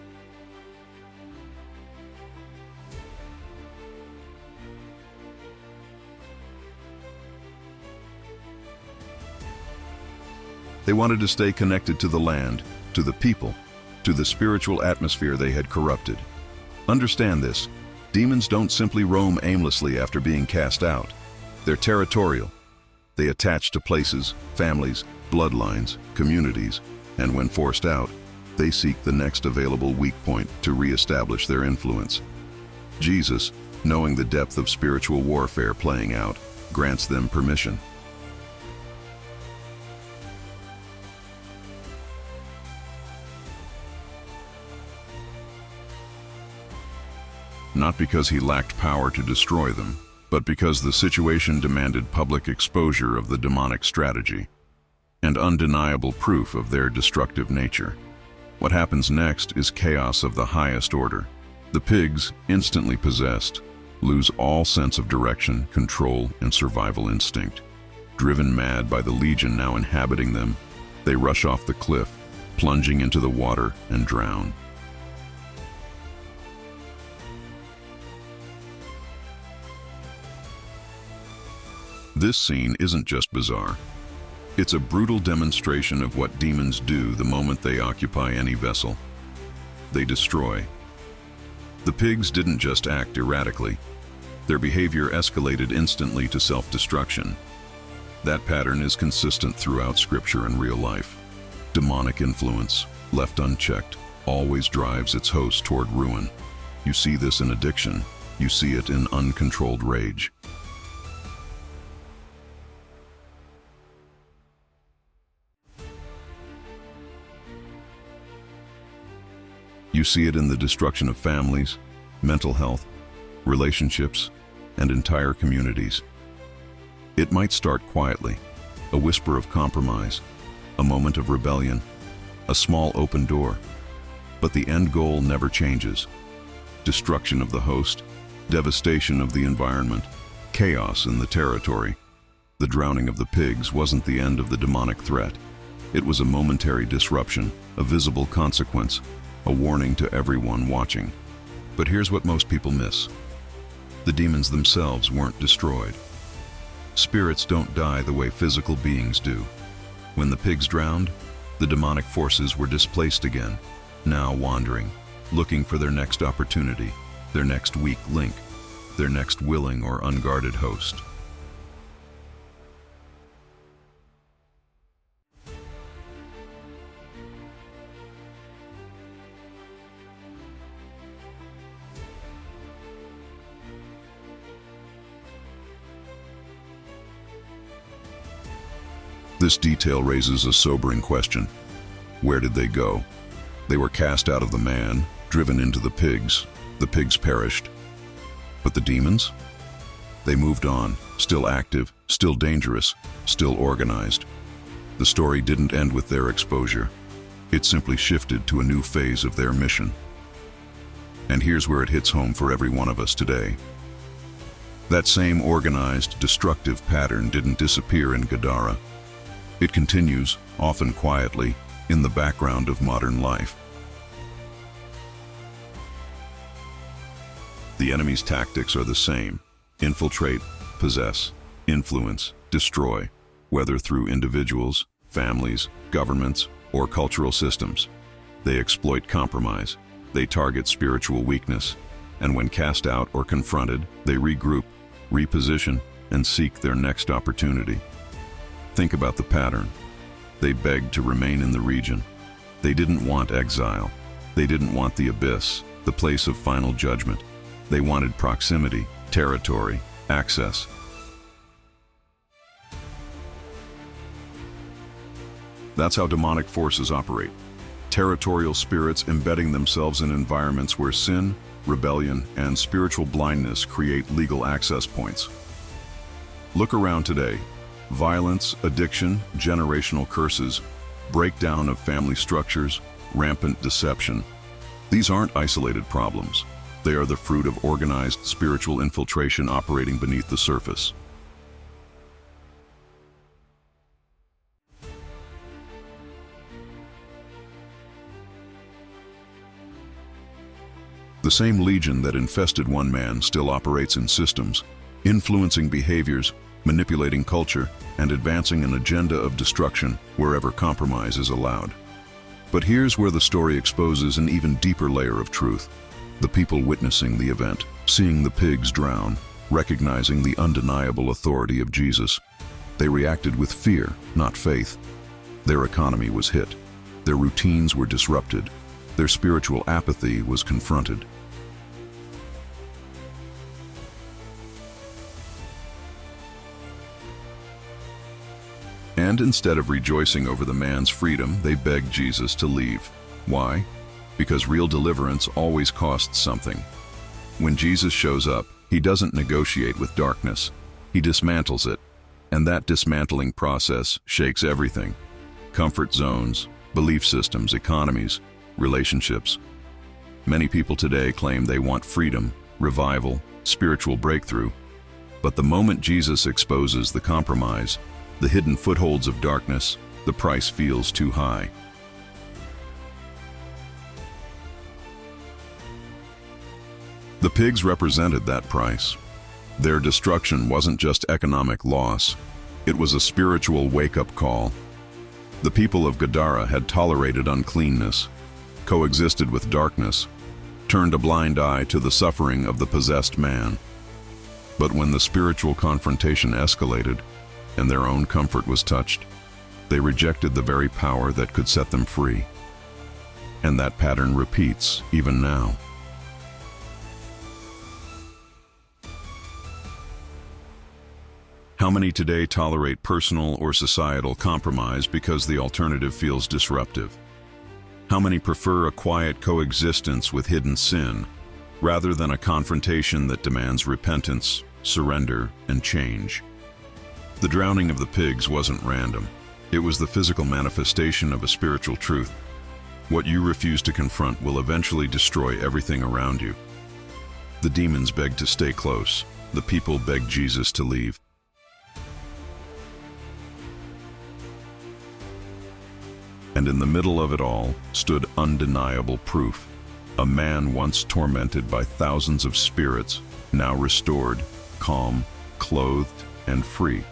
They wanted to stay connected to the land, to the people, to the spiritual atmosphere they had corrupted. Understand this. Demons don't simply roam aimlessly after being cast out. They're territorial. They attach to places, families, bloodlines, communities, and when forced out, they seek the next available weak point to re-establish their influence. Jesus, knowing the depth of spiritual warfare playing out, grants them permission. Not because he lacked power to destroy them, but because the situation demanded public exposure of the demonic strategy and undeniable proof of their destructive nature. What happens next is chaos of the highest order. The pigs, instantly possessed, lose all sense of direction, control, and survival instinct. Driven mad by the legion now inhabiting them, they rush off the cliff, plunging into the water and drown. This scene isn't just bizarre. It's a brutal demonstration of what demons do the moment they occupy any vessel. they destroy. The pigs didn't just act erratically. Their behavior escalated instantly to self-destruction. That pattern is consistent throughout Scripture and real life. Demonic influence, left unchecked, always drives its host toward ruin. You see this in addiction. You see it in uncontrolled rage. You see it in the destruction of families, mental health, relationships, and entire communities. It might start quietly, a whisper of compromise, a moment of rebellion, a small open door. But the end goal never changes. Destruction of the host, devastation of the environment, chaos in the territory. The drowning of the pigs wasn't the end of the demonic threat. It was a momentary disruption, a visible consequence, a warning to everyone watching. But here's what most people miss. The demons themselves weren't destroyed. Spirits don't die the way physical beings do. When the pigs drowned, the demonic forces were displaced again, now wandering, looking for their next opportunity, their next weak link, their next willing or unguarded host. This detail raises a sobering question. Where did they go? They were cast out of the man, driven into the pigs. The pigs perished. But the demons? They moved on, still active, still dangerous, still organized. The story didn't end with their exposure. It simply shifted to a new phase of their mission. And here's where it hits home for every one of us today. That same organized, destructive pattern didn't disappear in Gadara. It continues, often quietly, in the background of modern life. The enemy's tactics are the same: infiltrate, possess, influence, destroy, whether through individuals, families, governments, or cultural systems. They exploit compromise, they target spiritual weakness, and when cast out or confronted, they regroup, reposition, and seek their next opportunity. Think about the pattern. They begged to remain in the region. They didn't want exile. They didn't want the abyss, the place of final judgment. They wanted proximity, territory, access. That's how demonic forces operate. Territorial spirits embedding themselves in environments where sin, rebellion, and spiritual blindness create legal access points. Look around today. Violence, addiction, generational curses, breakdown of family structures, rampant deception. These aren't isolated problems. They are the fruit of organized spiritual infiltration operating beneath the surface. The same legion that infested one man still operates in systems, influencing behaviors, manipulating culture, and advancing an agenda of destruction wherever compromise is allowed. But here's where the story exposes an even deeper layer of truth. The people witnessing the event, seeing the pigs drown, recognizing the undeniable authority of Jesus. They reacted with fear, not faith. Their economy was hit. Their routines were disrupted. Their spiritual apathy was confronted. And instead of rejoicing over the man's freedom, they begged Jesus to leave. Why? Because real deliverance always costs something. When Jesus shows up, he doesn't negotiate with darkness. He dismantles it. And that dismantling process shakes everything. Comfort zones, belief systems, economies, relationships. Many people today claim they want freedom, revival, spiritual breakthrough. But the moment Jesus exposes the compromise, the hidden footholds of darkness, the price feels too high. The pigs represented that price. Their destruction wasn't just economic loss. It was a spiritual wake-up call. The people of Gadara had tolerated uncleanness, coexisted with darkness, turned a blind eye to the suffering of the possessed man. But when the spiritual confrontation escalated and their own comfort was touched, they rejected the very power that could set them free. And that pattern repeats even now. How many today tolerate personal or societal compromise because the alternative feels disruptive? How many prefer a quiet coexistence with hidden sin, rather than a confrontation that demands repentance, surrender, and change? The drowning of the pigs wasn't random. It was the physical manifestation of a spiritual truth. What you refuse to confront will eventually destroy everything around you. The demons begged to stay close. The people begged Jesus to leave. And in the middle of it all stood undeniable proof. A man once tormented by thousands of spirits, now restored, calm, clothed, and free.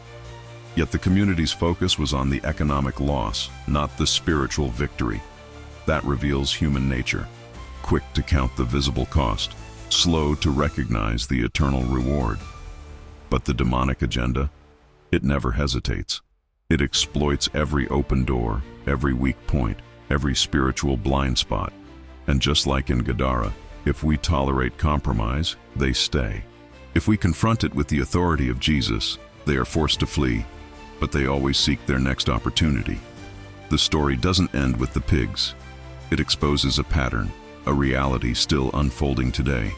Yet the community's focus was on the economic loss, not the spiritual victory. That reveals human nature, quick to count the visible cost, slow to recognize the eternal reward. But the demonic agenda, it never hesitates. It exploits every open door, every weak point, every spiritual blind spot. And just like in Gadara, if we tolerate compromise, they stay. If we confront it with the authority of Jesus, they are forced to flee, but they always seek their next opportunity. The story doesn't end with the pigs. It exposes a pattern, a reality still unfolding today.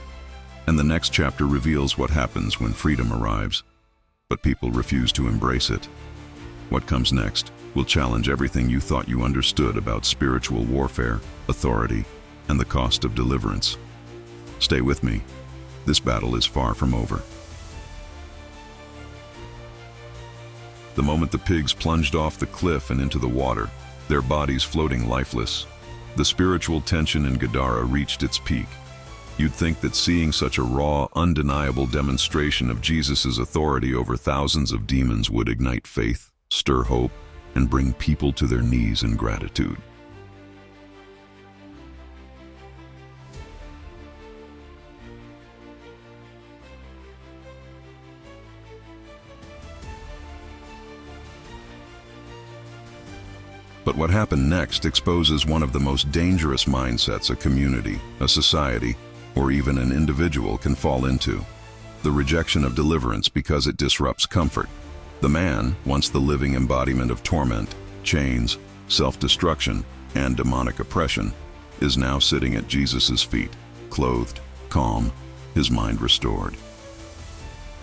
And the next chapter reveals what happens when freedom arrives, but people refuse to embrace it. What comes next will challenge everything you thought you understood about spiritual warfare, authority, and the cost of deliverance. Stay with me. This battle is far from over. The moment the pigs plunged off the cliff and into the water, their bodies floating lifeless, the spiritual tension in Gadara reached its peak. You'd think that seeing such a raw, undeniable demonstration of Jesus' authority over thousands of demons would ignite faith, stir hope, and bring people to their knees in gratitude. But what happened next exposes one of the most dangerous mindsets a community, a society, or even an individual can fall into: the rejection of deliverance because it disrupts comfort. The man, once the living embodiment of torment, chains, self-destruction, and demonic oppression, is now sitting at Jesus' feet, clothed, calm, his mind restored.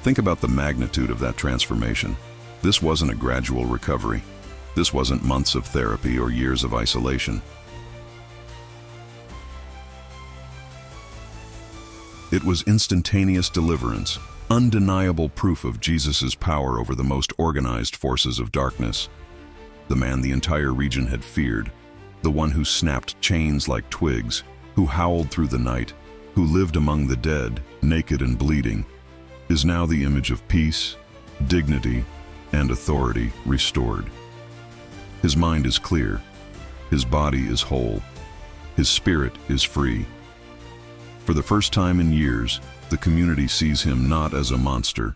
Think about the magnitude of that transformation. This wasn't a gradual recovery. This wasn't months of therapy or years of isolation. It was instantaneous deliverance, undeniable proof of Jesus' power over the most organized forces of darkness. The man the entire region had feared, the one who snapped chains like twigs, who howled through the night, who lived among the dead, naked and bleeding, is now the image of peace, dignity, and authority restored. His mind is clear, his body is whole, his spirit is free. For the first time in years, the community sees him not as a monster,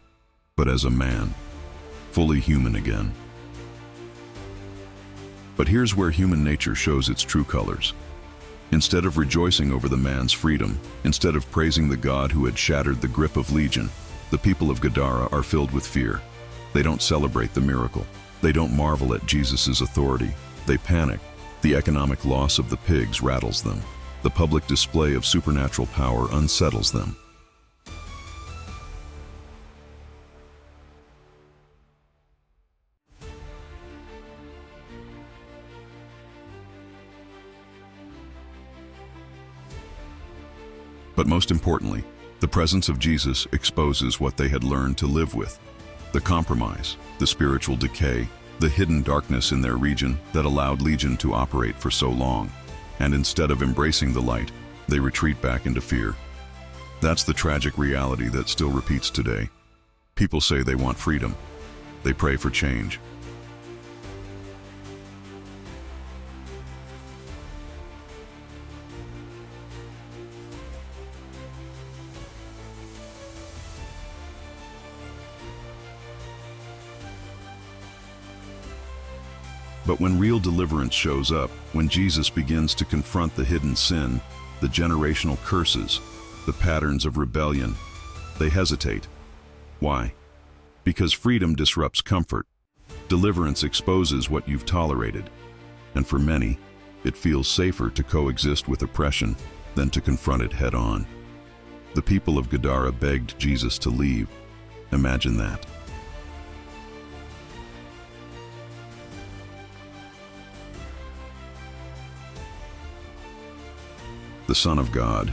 but as a man, fully human again. But here's where human nature shows its true colors. Instead of rejoicing over the man's freedom, instead of praising the God who had shattered the grip of Legion, the people of Gadara are filled with fear. They don't celebrate the miracle. They don't marvel at Jesus' authority. They panic. The economic loss of the pigs rattles them. The public display of supernatural power unsettles them. But most importantly, the presence of Jesus exposes what they had learned to live with: the compromise, the spiritual decay, the hidden darkness in their region that allowed Legion to operate for so long. And instead of embracing the light, they retreat back into fear. That's the tragic reality that still repeats today. People say they want freedom. They pray for change. But when real deliverance shows up, when Jesus begins to confront the hidden sin, the generational curses, the patterns of rebellion, they hesitate. Why? Because freedom disrupts comfort. Deliverance exposes what you've tolerated. And for many, it feels safer to coexist with oppression than to confront it head-on. The people of Gadara begged Jesus to leave. Imagine that. The Son of God,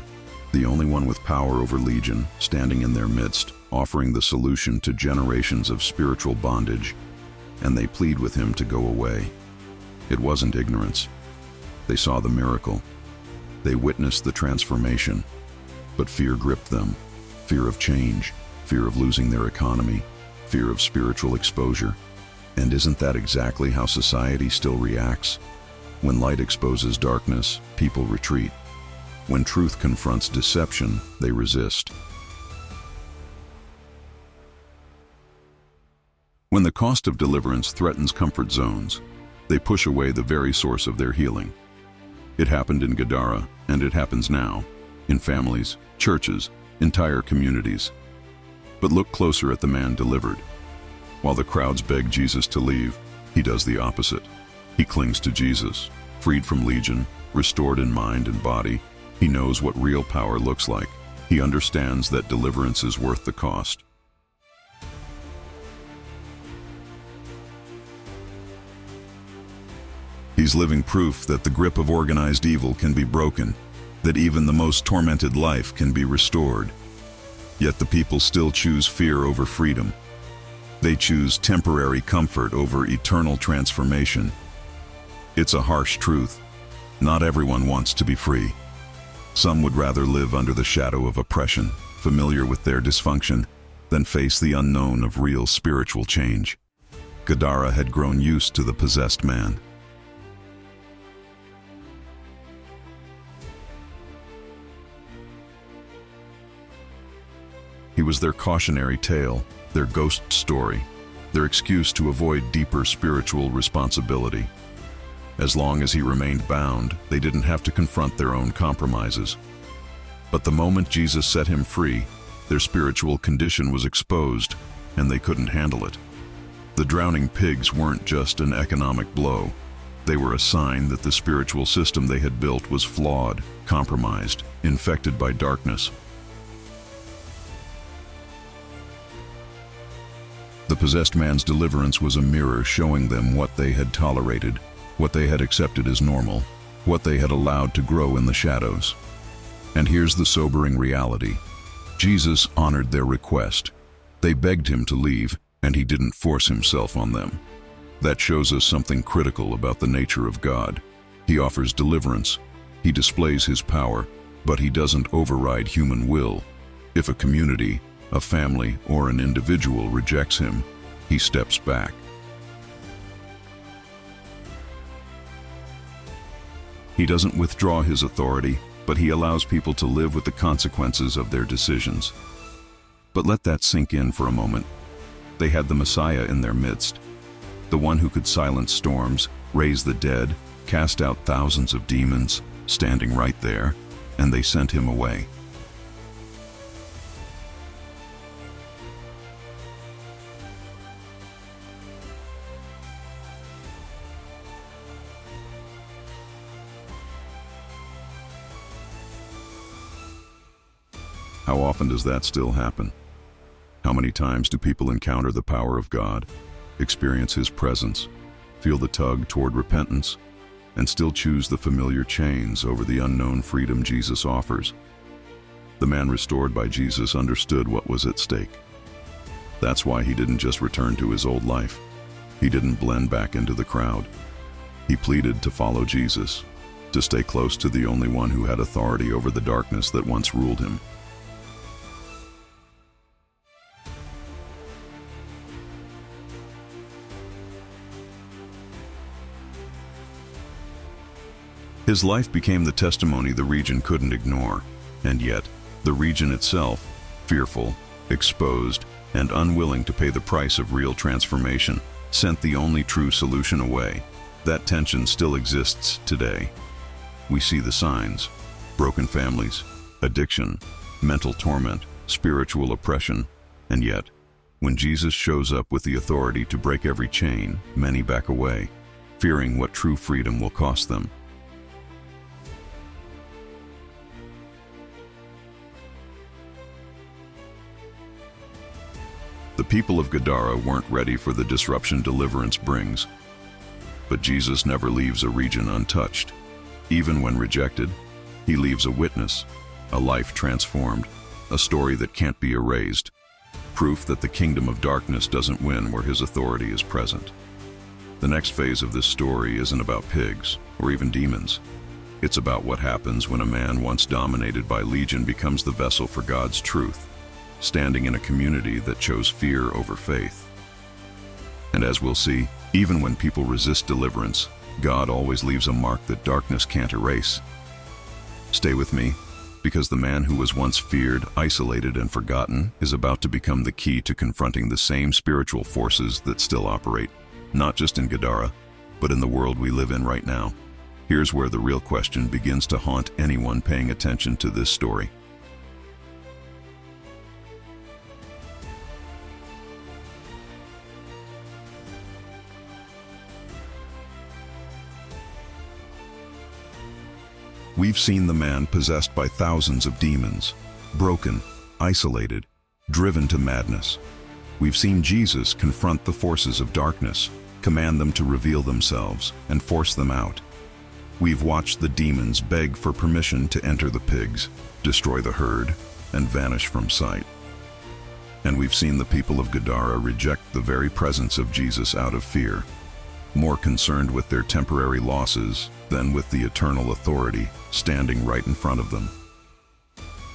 the only one with power over Legion, standing in their midst, offering the solution to generations of spiritual bondage, and they plead with him to go away. It wasn't ignorance. They saw the miracle. They witnessed the transformation. But fear gripped them. Fear of change, fear of losing their economy, fear of spiritual exposure. And isn't that exactly how society still reacts? When light exposes darkness, people retreat. When truth confronts deception, they resist. When the cost of deliverance threatens comfort zones, they push away the very source of their healing. It happened in Gadara, and it happens now, in families, churches, entire communities. But look closer at the man delivered. While the crowds beg Jesus to leave, he does the opposite. He clings to Jesus, freed from Legion, restored in mind and body. He knows what real power looks like. He understands that deliverance is worth the cost. He's living proof that the grip of organized evil can be broken, that even the most tormented life can be restored. Yet the people still choose fear over freedom. They choose temporary comfort over eternal transformation. It's a harsh truth. Not everyone wants to be free. Some would rather live under the shadow of oppression, familiar with their dysfunction, than face the unknown of real spiritual change. Gadara had grown used to the possessed man. He was their cautionary tale, their ghost story, their excuse to avoid deeper spiritual responsibility. As long as he remained bound, they didn't have to confront their own compromises. But the moment Jesus set him free, their spiritual condition was exposed, and they couldn't handle it. The drowning pigs weren't just an economic blow. They were a sign that the spiritual system they had built was flawed, compromised, infected by darkness. The possessed man's deliverance was a mirror showing them what they had tolerated, what they had accepted as normal, what they had allowed to grow in the shadows. And here's the sobering reality. Jesus honored their request. They begged him to leave, and he didn't force himself on them. That shows us something critical about the nature of God. He offers deliverance. He displays his power, but he doesn't override human will. If a community, a family, or an individual rejects him, he steps back. He doesn't withdraw his authority, but he allows people to live with the consequences of their decisions. But let that sink in for a moment. They had the Messiah in their midst, the one who could silence storms, raise the dead, cast out thousands of demons, standing right there, and they sent him away. How often does that still happen? How many times do people encounter the power of God, experience his presence, feel the tug toward repentance, and still choose the familiar chains over the unknown freedom Jesus offers? The man restored by Jesus understood what was at stake. That's why he didn't just return to his old life. He didn't blend back into the crowd. He pleaded to follow Jesus, to stay close to the only one who had authority over the darkness that once ruled him. His life became the testimony the region couldn't ignore, and yet, the region itself, fearful, exposed, and unwilling to pay the price of real transformation, sent the only true solution away. That tension still exists today. We see the signs: broken families, addiction, mental torment, spiritual oppression, and yet, when Jesus shows up with the authority to break every chain, many back away, fearing what true freedom will cost them. The people of Gadara weren't ready for the disruption deliverance brings. But Jesus never leaves a region untouched. Even when rejected, he leaves a witness, a life transformed, a story that can't be erased, proof that the kingdom of darkness doesn't win where his authority is present. The next phase of this story isn't about pigs or even demons. It's about what happens when a man once dominated by legion becomes the vessel for God's truth, standing in a community that chose fear over faith. And as we'll see, even when people resist deliverance, God always leaves a mark that darkness can't erase. Stay with me, because the man who was once feared, isolated, and forgotten is about to become the key to confronting the same spiritual forces that still operate, not just in Gadara, but in the world we live in right now. Here's where the real question begins to haunt anyone paying attention to this story. We've seen the man possessed by thousands of demons, broken, isolated, driven to madness. We've seen Jesus confront the forces of darkness, command them to reveal themselves, and force them out. We've watched the demons beg for permission to enter the pigs, destroy the herd, and vanish from sight. And we've seen the people of Gadara reject the very presence of Jesus out of fear, more concerned with their temporary losses than with the eternal authority standing right in front of them.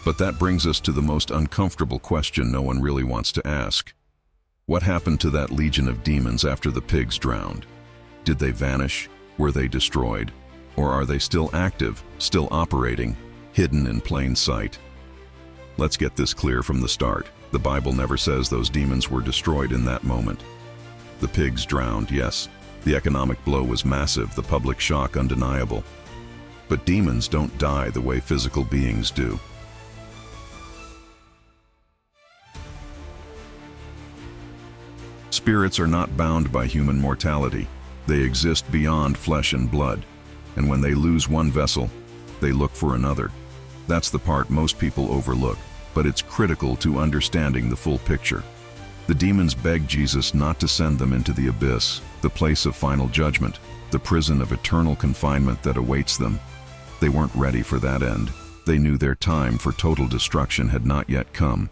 But that brings us to the most uncomfortable question no one really wants to ask. What happened to that legion of demons after the pigs drowned? Did they vanish? Were they destroyed? Or are they still active, still operating, hidden in plain sight? Let's get this clear from the start. The Bible never says those demons were destroyed in that moment. The pigs drowned, yes. The economic blow was massive, the public shock undeniable. But demons don't die the way physical beings do. Spirits are not bound by human mortality. They exist beyond flesh and blood. And when they lose one vessel, they look for another. That's the part most people overlook, but it's critical to understanding the full picture. The demons begged Jesus not to send them into the abyss, the place of final judgment, the prison of eternal confinement that awaits them. They weren't ready for that end. They knew their time for total destruction had not yet come.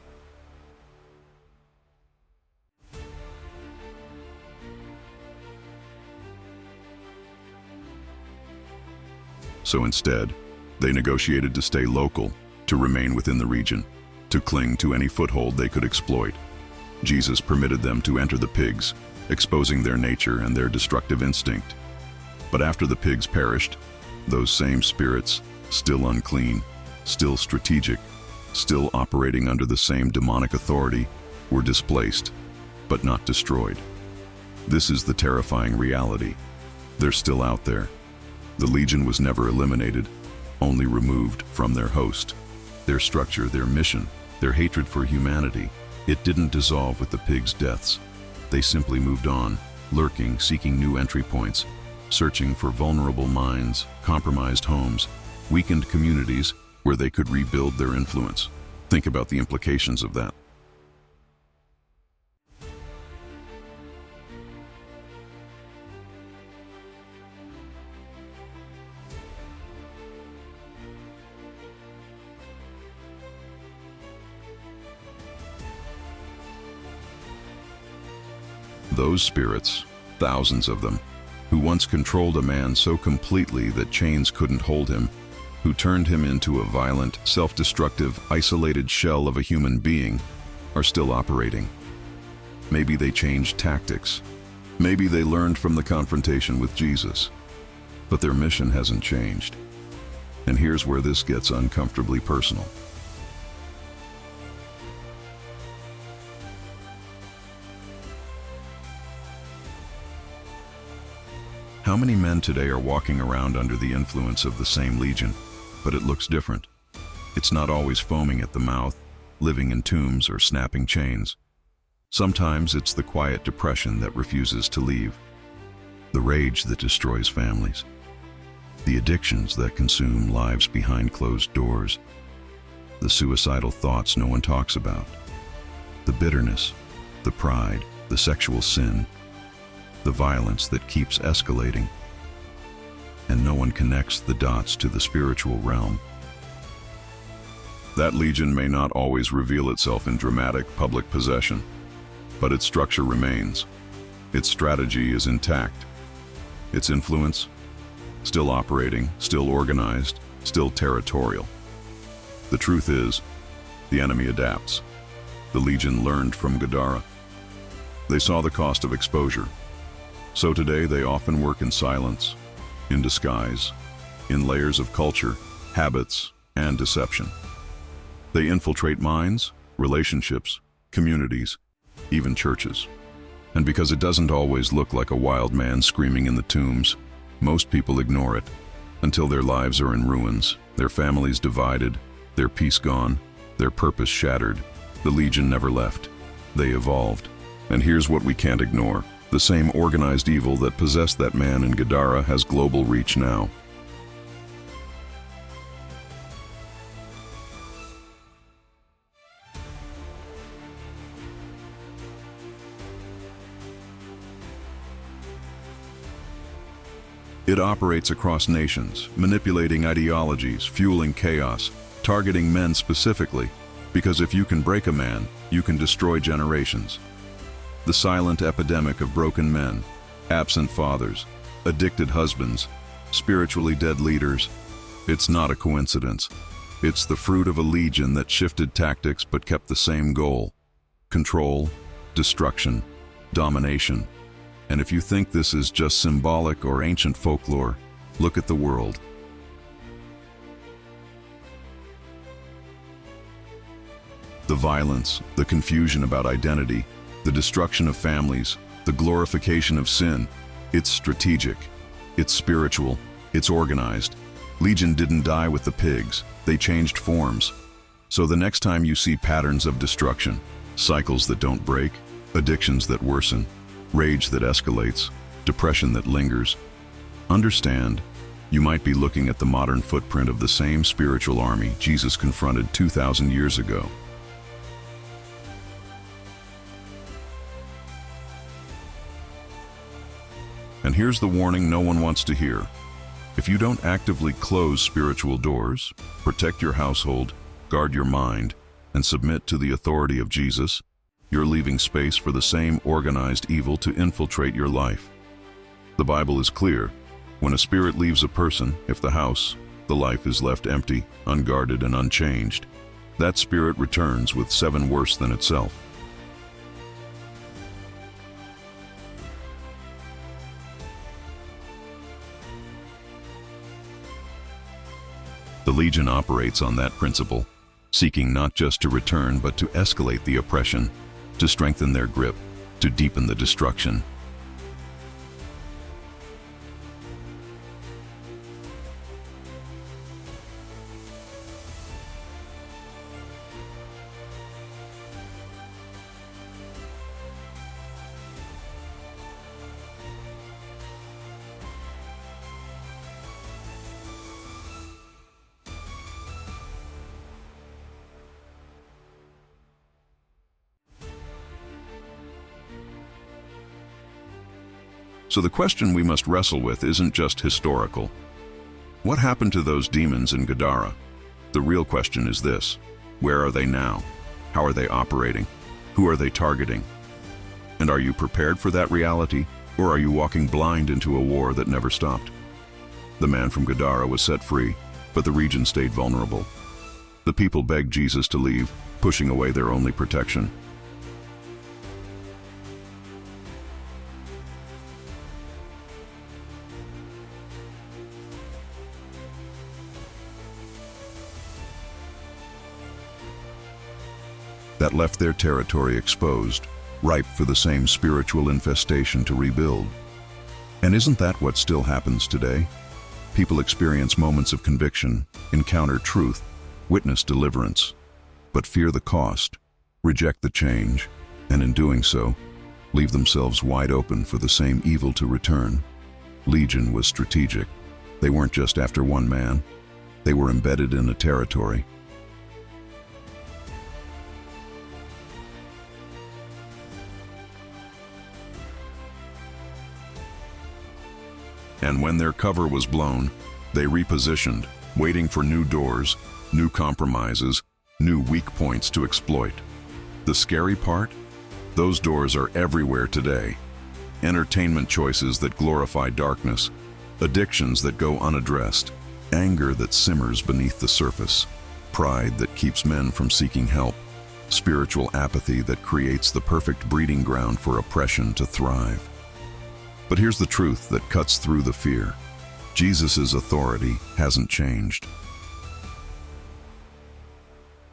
So instead, they negotiated to stay local, to remain within the region, to cling to any foothold they could exploit. Jesus permitted them to enter the pigs, exposing their nature and their destructive instinct. But after the pigs perished, those same spirits, still unclean, still strategic, still operating under the same demonic authority, were displaced, but not destroyed. This is the terrifying reality. They're still out there. The legion was never eliminated, only removed from their host. Their structure, their mission, their hatred for humanity, it didn't dissolve with the pigs' deaths. They simply moved on, lurking, seeking new entry points, searching for vulnerable minds, compromised homes, weakened communities where they could rebuild their influence. Think about the implications of that. Those spirits, thousands of them, who once controlled a man so completely that chains couldn't hold him, who turned him into a violent, self-destructive, isolated shell of a human being, are still operating. Maybe they changed tactics. Maybe they learned from the confrontation with Jesus. But their mission hasn't changed. And here's where this gets uncomfortably personal. How many men today are walking around under the influence of the same legion, but it looks different? It's not always foaming at the mouth, living in tombs, or snapping chains. Sometimes it's the quiet depression that refuses to leave, the rage that destroys families, the addictions that consume lives behind closed doors, the suicidal thoughts no one talks about, the bitterness, the pride, the sexual sin, the violence that keeps escalating, and no one connects the dots to the spiritual realm. That legion may not always reveal itself in dramatic public possession, but its structure remains. Its strategy is intact. Its influence, still operating, still organized, still territorial. The truth is, the enemy adapts. The legion learned from Gadara. They saw the cost of exposure. So today they often work in silence, in disguise, in layers of culture, habits, and deception. They infiltrate minds, relationships, communities, even churches. And because it doesn't always look like a wild man screaming in the tombs, most people ignore it until their lives are in ruins, their families divided, their peace gone, their purpose shattered. The legion never left. They evolved. And here's what we can't ignore. The same organized evil that possessed that man in Gadara has global reach now. It operates across nations, manipulating ideologies, fueling chaos, targeting men specifically, because if you can break a man, you can destroy generations. The silent epidemic of broken men, absent fathers, addicted husbands, spiritually dead leaders. It's not a coincidence. It's the fruit of a legion that shifted tactics but kept the same goal: control, destruction, domination. And if you think this is just symbolic or ancient folklore, look at the world. The violence, the confusion about identity, the destruction of families, the glorification of sin. It's strategic, it's spiritual, it's organized. Legion didn't die with the pigs, they changed forms. So the next time you see patterns of destruction, cycles that don't break, addictions that worsen, rage that escalates, depression that lingers, understand, you might be looking at the modern footprint of the same spiritual army Jesus confronted 2,000 years ago. And here's the warning no one wants to hear. If you don't actively close spiritual doors, protect your household, guard your mind, and submit to the authority of Jesus, you're leaving space for the same organized evil to infiltrate your life. The Bible is clear. When a spirit leaves a person, if the house, the life is left empty, unguarded, and unchanged, that spirit returns with 7 worse than itself. The legion operates on that principle, seeking not just to return but to escalate the oppression, to strengthen their grip, to deepen the destruction. So the question we must wrestle with isn't just historical. What happened to those demons in Gadara? The real question is this: where are they now? How are they operating? Who are they targeting? And are you prepared for that reality, or are you walking blind into a war that never stopped? The man from Gadara was set free, but the region stayed vulnerable. The people begged Jesus to leave, pushing away their only protection. That left their territory exposed, ripe for the same spiritual infestation to rebuild. And isn't that what still happens today? People experience moments of conviction, encounter truth, witness deliverance, but fear the cost, reject the change, and in doing so, leave themselves wide open for the same evil to return. Legion was strategic. They weren't just after one man. They were embedded in a territory. And when their cover was blown, they repositioned, waiting for new doors, new compromises, new weak points to exploit. The scary part? Those doors are everywhere today. Entertainment choices that glorify darkness, addictions that go unaddressed, anger that simmers beneath the surface, pride that keeps men from seeking help, spiritual apathy that creates the perfect breeding ground for oppression to thrive. But here's the truth that cuts through the fear. Jesus' authority hasn't changed.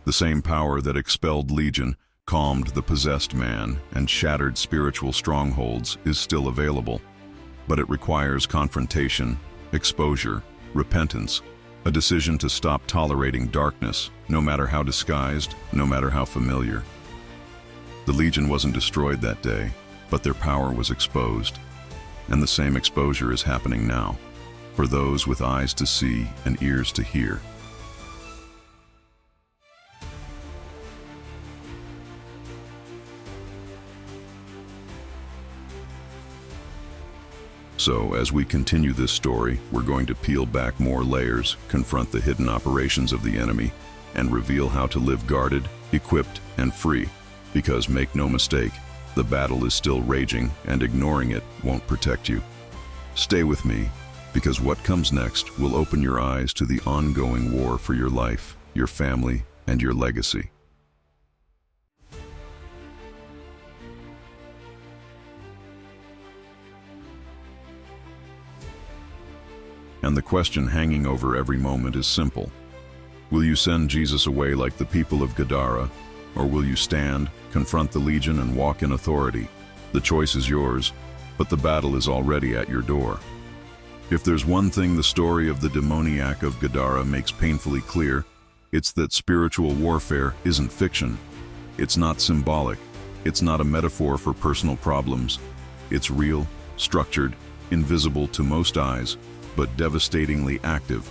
The same power that expelled Legion, calmed the possessed man, and shattered spiritual strongholds is still available. But it requires confrontation, exposure, repentance, a decision to stop tolerating darkness, no matter how disguised, no matter how familiar. The Legion wasn't destroyed that day, but their power was exposed. And the same exposure is happening now, for those with eyes to see and ears to hear. So, as we continue this story, we're going to peel back more layers, confront the hidden operations of the enemy, and reveal how to live guarded, equipped, and free. Because make no mistake, the battle is still raging, and ignoring it won't protect you. Stay with me, because what comes next will open your eyes to the ongoing war for your life, your family, and your legacy. And the question hanging over every moment is simple. Will you send Jesus away like the people of Gadara, or will you stand, confront the Legion, and walk in authority? The choice is yours, but the battle is already at your door. If there's one thing the story of the demoniac of Gadara makes painfully clear, it's that spiritual warfare isn't fiction. It's not symbolic. It's not a metaphor for personal problems. It's real, structured, invisible to most eyes, but devastatingly active.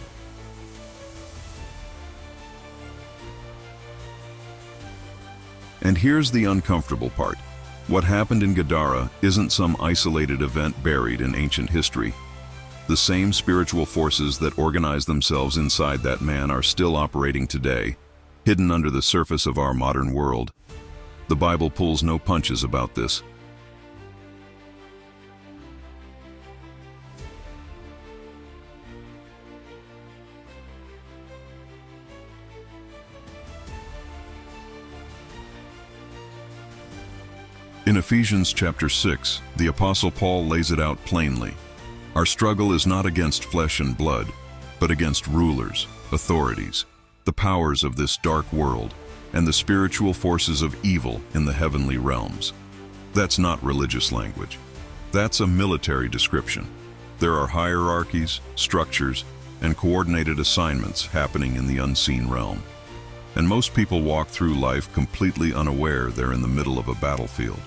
And here's the uncomfortable part. What happened in Gadara isn't some isolated event buried in ancient history. The same spiritual forces that organize themselves inside that man are still operating today, hidden under the surface of our modern world. The Bible pulls no punches about this. In Ephesians chapter 6, the Apostle Paul lays it out plainly. Our struggle is not against flesh and blood, but against rulers, authorities, the powers of this dark world, and the spiritual forces of evil in the heavenly realms. That's not religious language. That's a military description. There are hierarchies, structures, and coordinated assignments happening in the unseen realm. And most people walk through life completely unaware they're in the middle of a battlefield.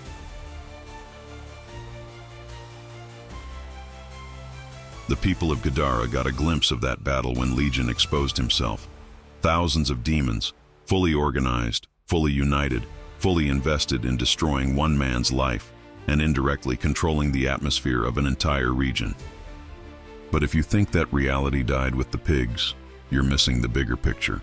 The people of Gadara got a glimpse of that battle when Legion exposed himself. Thousands of demons, fully organized, fully united, fully invested in destroying one man's life and indirectly controlling the atmosphere of an entire region. But if you think that reality died with the pigs, you're missing the bigger picture.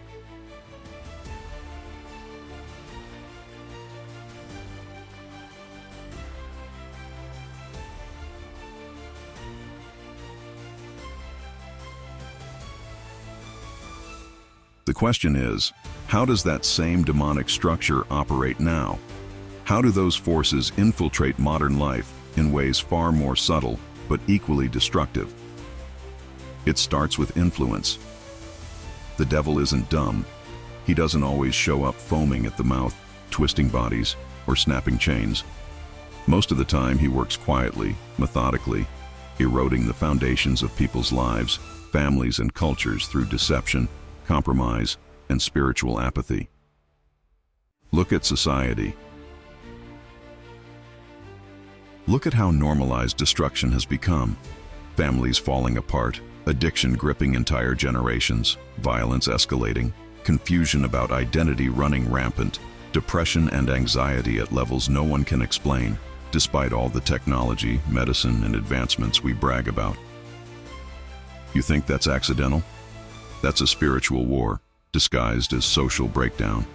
The question is, how does that same demonic structure operate now? How do those forces infiltrate modern life in ways far more subtle but equally destructive? It starts with influence. The devil isn't dumb. He doesn't always show up foaming at the mouth, twisting bodies, or snapping chains. Most of the time he works quietly, methodically, eroding the foundations of people's lives, families, and cultures through deception, compromise, and spiritual apathy. Look at society. Look at how normalized destruction has become. Families falling apart, addiction gripping entire generations, violence escalating, confusion about identity running rampant, depression and anxiety at levels no one can explain, despite all the technology, medicine, and advancements we brag about. You think that's accidental? That's a spiritual war, disguised as social breakdown.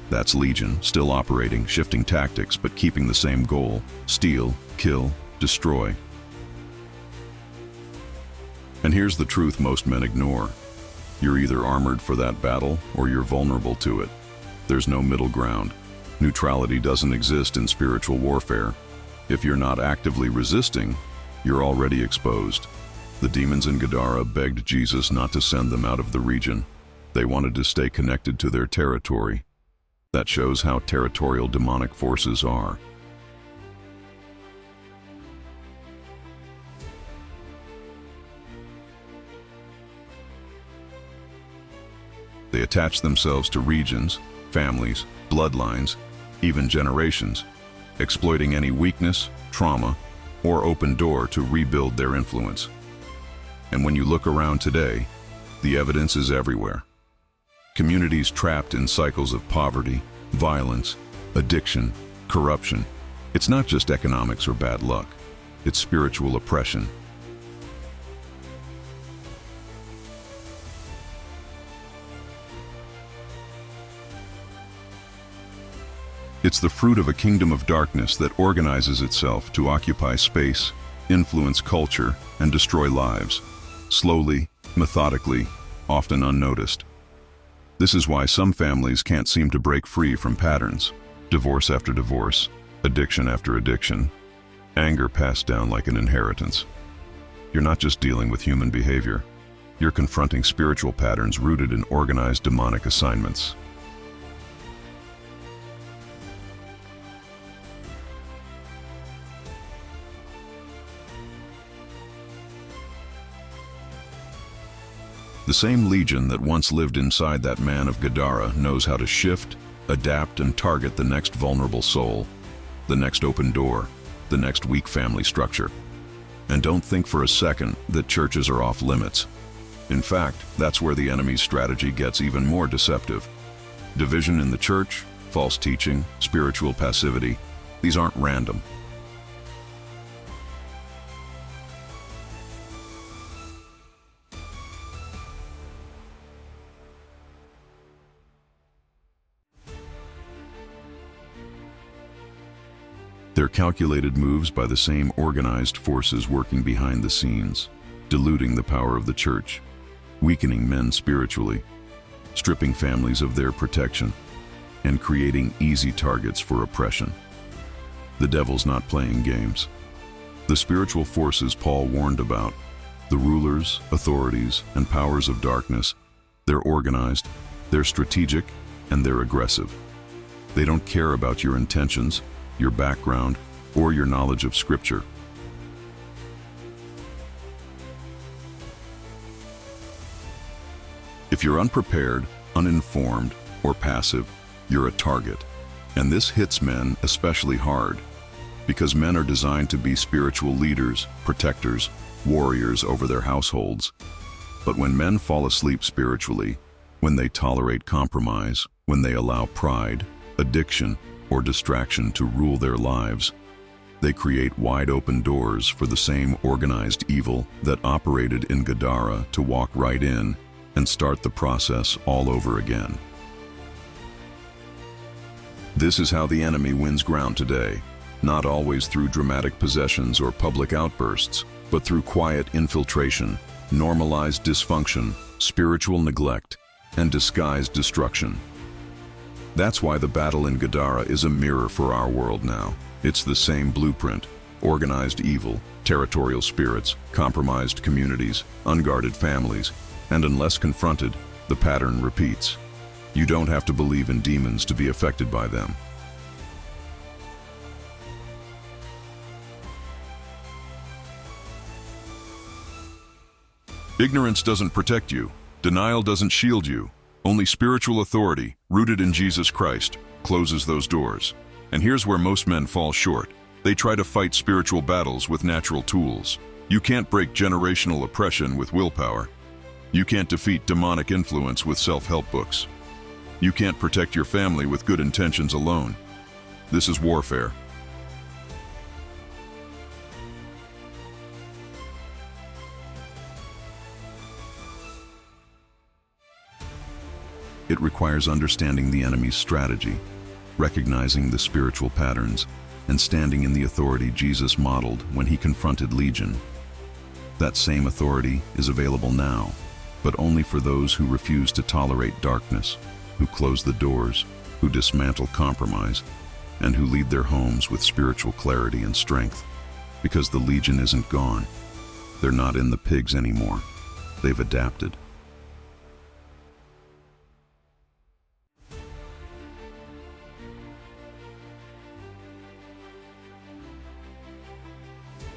That's Legion, still operating, shifting tactics, but keeping the same goal: steal, kill, destroy. And here's the truth most men ignore. You're either armored for that battle, or you're vulnerable to it. There's no middle ground. Neutrality doesn't exist in spiritual warfare. If you're not actively resisting, you're already exposed. The demons in Gadara begged Jesus not to send them out of the region. They wanted to stay connected to their territory. That shows how territorial demonic forces are. They attach themselves to regions, families, bloodlines, even generations, exploiting any weakness, trauma, or open door to rebuild their influence. And when you look around today, the evidence is everywhere. Communities trapped in cycles of poverty, violence, addiction, corruption. It's not just economics or bad luck. It's spiritual oppression. It's the fruit of a kingdom of darkness that organizes itself to occupy space, influence culture, and destroy lives. Slowly, methodically, often unnoticed. This is why some families can't seem to break free from patterns. Divorce after divorce, addiction after addiction, anger passed down like an inheritance. You're not just dealing with human behavior. You're confronting spiritual patterns rooted in organized demonic assignments. The same legion that once lived inside that man of Gadara knows how to shift, adapt, and target the next vulnerable soul, the next open door, the next weak family structure. And don't think for a second that churches are off limits. In fact, that's where the enemy's strategy gets even more deceptive. Division in the church, false teaching, spiritual passivity, these aren't random. They're calculated moves by the same organized forces working behind the scenes, diluting the power of the church, weakening men spiritually, stripping families of their protection, and creating easy targets for oppression. The devil's not playing games. The spiritual forces Paul warned about, the rulers, authorities, and powers of darkness, they're organized, they're strategic, and they're aggressive. They don't care about your intentions, your background, or your knowledge of Scripture. If you're unprepared, uninformed, or passive, you're a target. And this hits men especially hard, because men are designed to be spiritual leaders, protectors, warriors over their households. But when men fall asleep spiritually, when they tolerate compromise, when they allow pride, addiction, or distraction to rule their lives, they create wide open doors for the same organized evil that operated in Gadara to walk right in and start the process all over again. This is how the enemy wins ground today, not always through dramatic possessions or public outbursts, but through quiet infiltration, normalized dysfunction, spiritual neglect, and disguised destruction. That's why the battle in Gadara is a mirror for our world now. It's the same blueprint: organized evil, territorial spirits, compromised communities, unguarded families, and unless confronted, the pattern repeats. You don't have to believe in demons to be affected by them. Ignorance doesn't protect you. Denial doesn't shield you. Only spiritual authority, rooted in Jesus Christ, closes those doors. And here's where most men fall short. They try to fight spiritual battles with natural tools. You can't break generational oppression with willpower. You can't defeat demonic influence with self-help books. You can't protect your family with good intentions alone. This is warfare. It requires understanding the enemy's strategy, recognizing the spiritual patterns, and standing in the authority Jesus modeled when he confronted Legion. That same authority is available now, but only for those who refuse to tolerate darkness, who close the doors, who dismantle compromise, and who lead their homes with spiritual clarity and strength. Because the Legion isn't gone. They're not in the pigs anymore. They've adapted.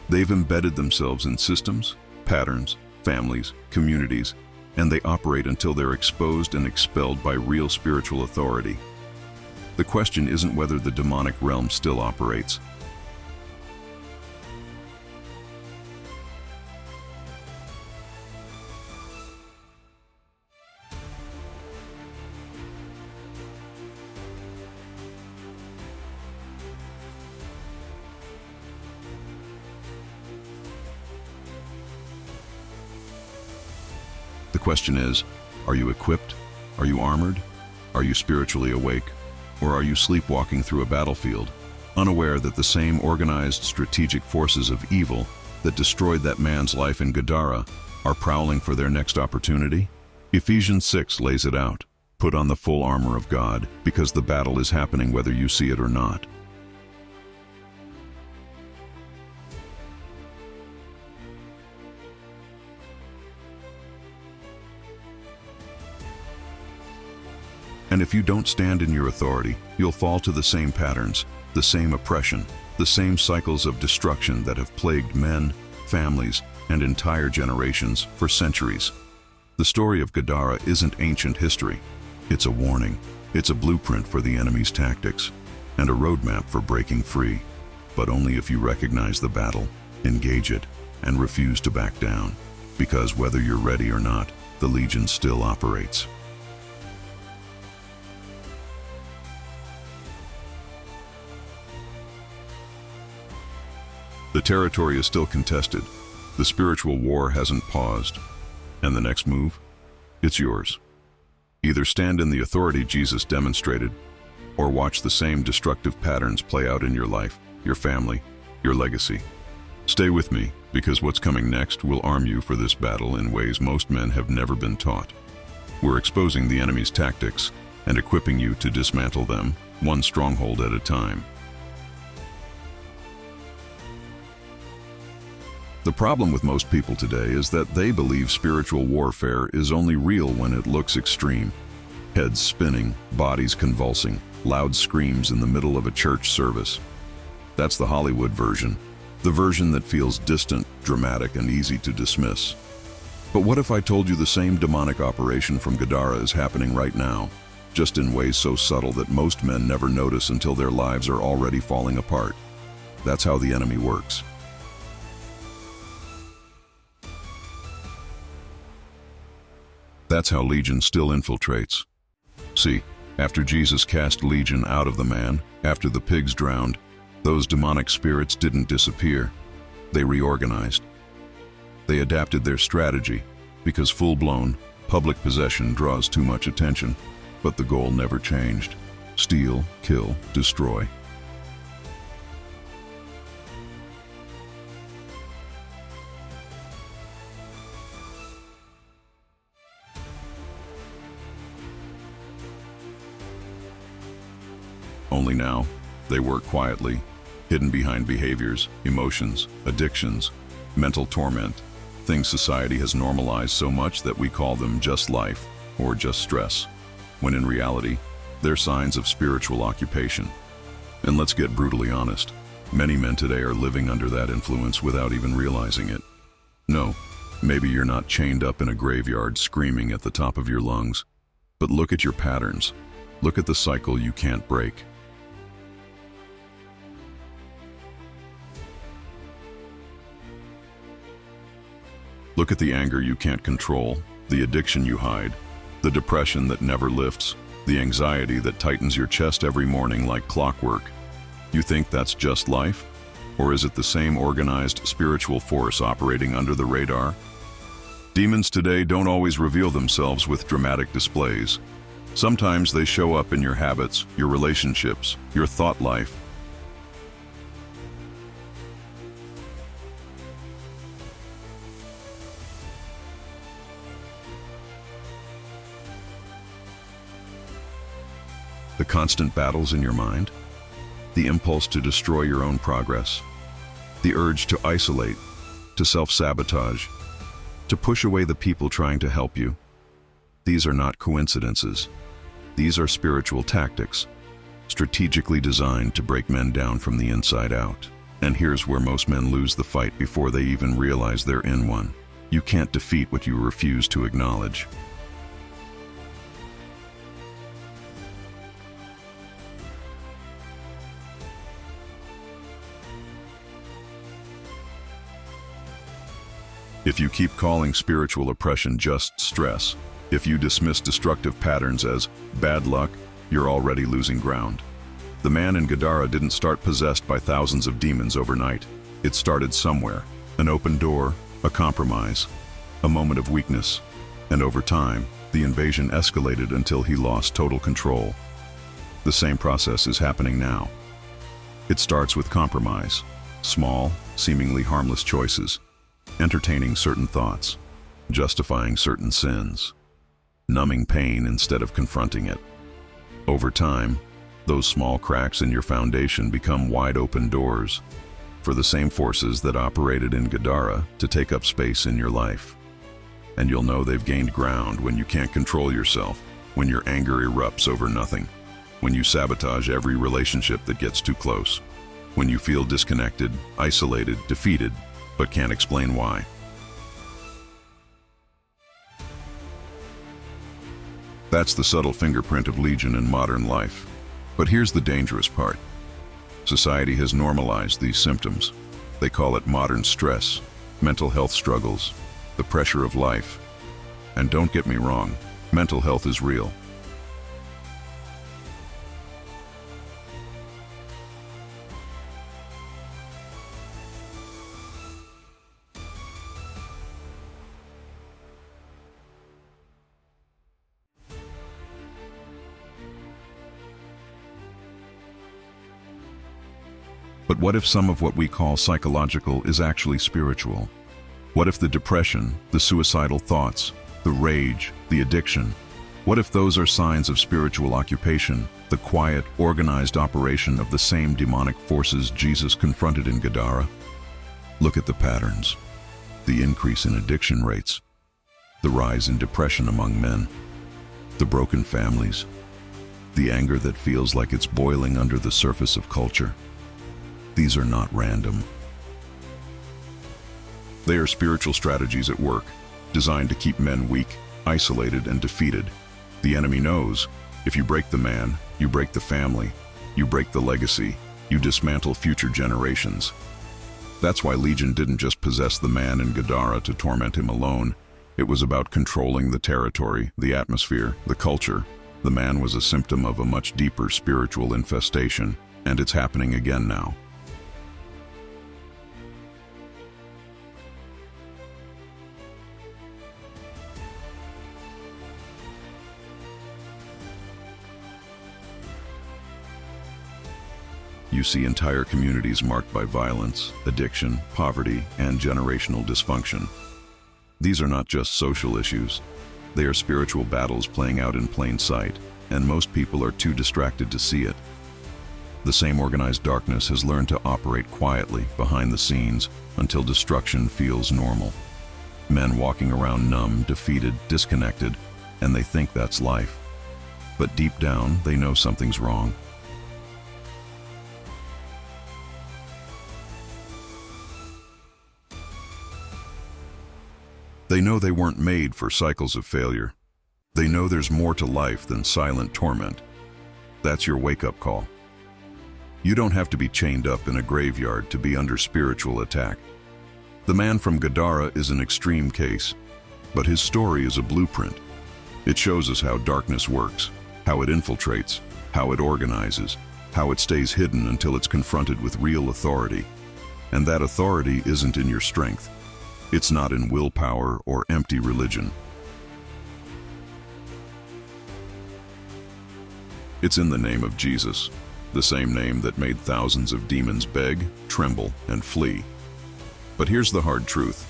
They've embedded themselves in systems, patterns, families, communities, and they operate until they're exposed and expelled by real spiritual authority. The question isn't whether the demonic realm still operates. The question is, are you equipped? Are you armored? Are you spiritually awake? Or are you sleepwalking through a battlefield, unaware that the same organized strategic forces of evil that destroyed that man's life in Gadara are prowling for their next opportunity? Ephesians 6 lays it out. Put on the full armor of God, because the battle is happening whether you see it or not. And if you don't stand in your authority, you'll fall to the same patterns, the same oppression, the same cycles of destruction that have plagued men, families, and entire generations for centuries. The story of Gadara isn't ancient history. It's a warning. It's a blueprint for the enemy's tactics, and a roadmap for breaking free. But only if you recognize the battle, engage it, and refuse to back down. Because whether you're ready or not, the Legion still operates. The territory is still contested. The spiritual war hasn't paused. And the next move? It's yours. Either stand in the authority Jesus demonstrated, or watch the same destructive patterns play out in your life, your family, your legacy. Stay with me, because what's coming next will arm you for this battle in ways most men have never been taught. We're exposing the enemy's tactics and equipping you to dismantle them, one stronghold at a time. The problem with most people today is that they believe spiritual warfare is only real when it looks extreme. Heads spinning, bodies convulsing, loud screams in the middle of a church service. That's the Hollywood version, the version that feels distant, dramatic, and easy to dismiss. But what if I told you the same demonic operation from Gadara is happening right now, just in ways so subtle that most men never notice until their lives are already falling apart? That's how the enemy works. That's how Legion still infiltrates. See, after Jesus cast Legion out of the man, after the pigs drowned, those demonic spirits didn't disappear. They reorganized. They adapted their strategy, because full-blown, public possession draws too much attention. But the goal never changed. Steal, kill, destroy. Only now, they work quietly, hidden behind behaviors, emotions, addictions, mental torment, things society has normalized so much that we call them just life or just stress, when in reality, they're signs of spiritual occupation. And let's get brutally honest, many men today are living under that influence without even realizing it. No, Maybe you're not chained up in a graveyard screaming at the top of your lungs, but look at your patterns. Look at the cycle you can't break. Look at the anger you can't control, the addiction you hide, the depression that never lifts, the anxiety that tightens your chest every morning like clockwork. You think that's just life? Or is it the same organized spiritual force operating under the radar? Demons today don't always reveal themselves with dramatic displays. Sometimes they show up in your habits, your relationships, your thought life. The constant battles in your mind, the impulse to destroy your own progress, the urge to isolate, to self-sabotage, to push away the people trying to help you. These are not coincidences. These are spiritual tactics, strategically designed to break men down from the inside out. And here's where most men lose the fight before they even realize they're in one. You can't defeat what you refuse to acknowledge. If you keep calling spiritual oppression just stress, if you dismiss destructive patterns as bad luck, you're already losing ground. The man in Gadara didn't start possessed by thousands of demons overnight. It started somewhere, an open door, a compromise, a moment of weakness. And over time, the invasion escalated until he lost total control. The same process is happening now. It starts with compromise, small, seemingly harmless choices, entertaining certain thoughts, justifying certain sins, numbing pain instead of confronting it. Over time, those small cracks in your foundation become wide open doors for the same forces that operated in Gadara to take up space in your life. And you'll know they've gained ground when you can't control yourself, when your anger erupts over nothing, when you sabotage every relationship that gets too close, when you feel disconnected, isolated, defeated, but can't explain why. That's the subtle fingerprint of Legion in modern life. But here's the dangerous part. Society has normalized these symptoms. They call it modern stress, mental health struggles, the pressure of life. And don't get me wrong, mental health is real. But what if some of what we call psychological is actually spiritual? What if the depression, the suicidal thoughts, the rage, the addiction, what if those are signs of spiritual occupation, the quiet, organized operation of the same demonic forces Jesus confronted in Gadara? Look at the patterns, the increase in addiction rates, the rise in depression among men, the broken families, the anger that feels like it's boiling under the surface of culture. These are not random. They are spiritual strategies at work, designed to keep men weak, isolated, and defeated. The enemy knows, if you break the man, you break the family, you break the legacy, you dismantle future generations. That's why Legion didn't just possess the man in Gadara to torment him alone. It was about controlling the territory, the atmosphere, the culture. The man was a symptom of a much deeper spiritual infestation, and it's happening again now. You see entire communities marked by violence, addiction, poverty, and generational dysfunction. These are not just social issues. They are spiritual battles playing out in plain sight, and most people are too distracted to see it. The same organized darkness has learned to operate quietly behind the scenes until destruction feels normal. Men walking around numb, defeated, disconnected, and they think that's life. But deep down, they know something's wrong. They know they weren't made for cycles of failure. They know there's more to life than silent torment. That's your wake-up call. You don't have to be chained up in a graveyard to be under spiritual attack. The man from Gadara is an extreme case, but his story is a blueprint. It shows us how darkness works, how it infiltrates, how it organizes, how it stays hidden until it's confronted with real authority. And that authority isn't in your strength. It's not in willpower or empty religion. It's in the name of Jesus, the same name that made thousands of demons beg, tremble, and flee. But here's the hard truth.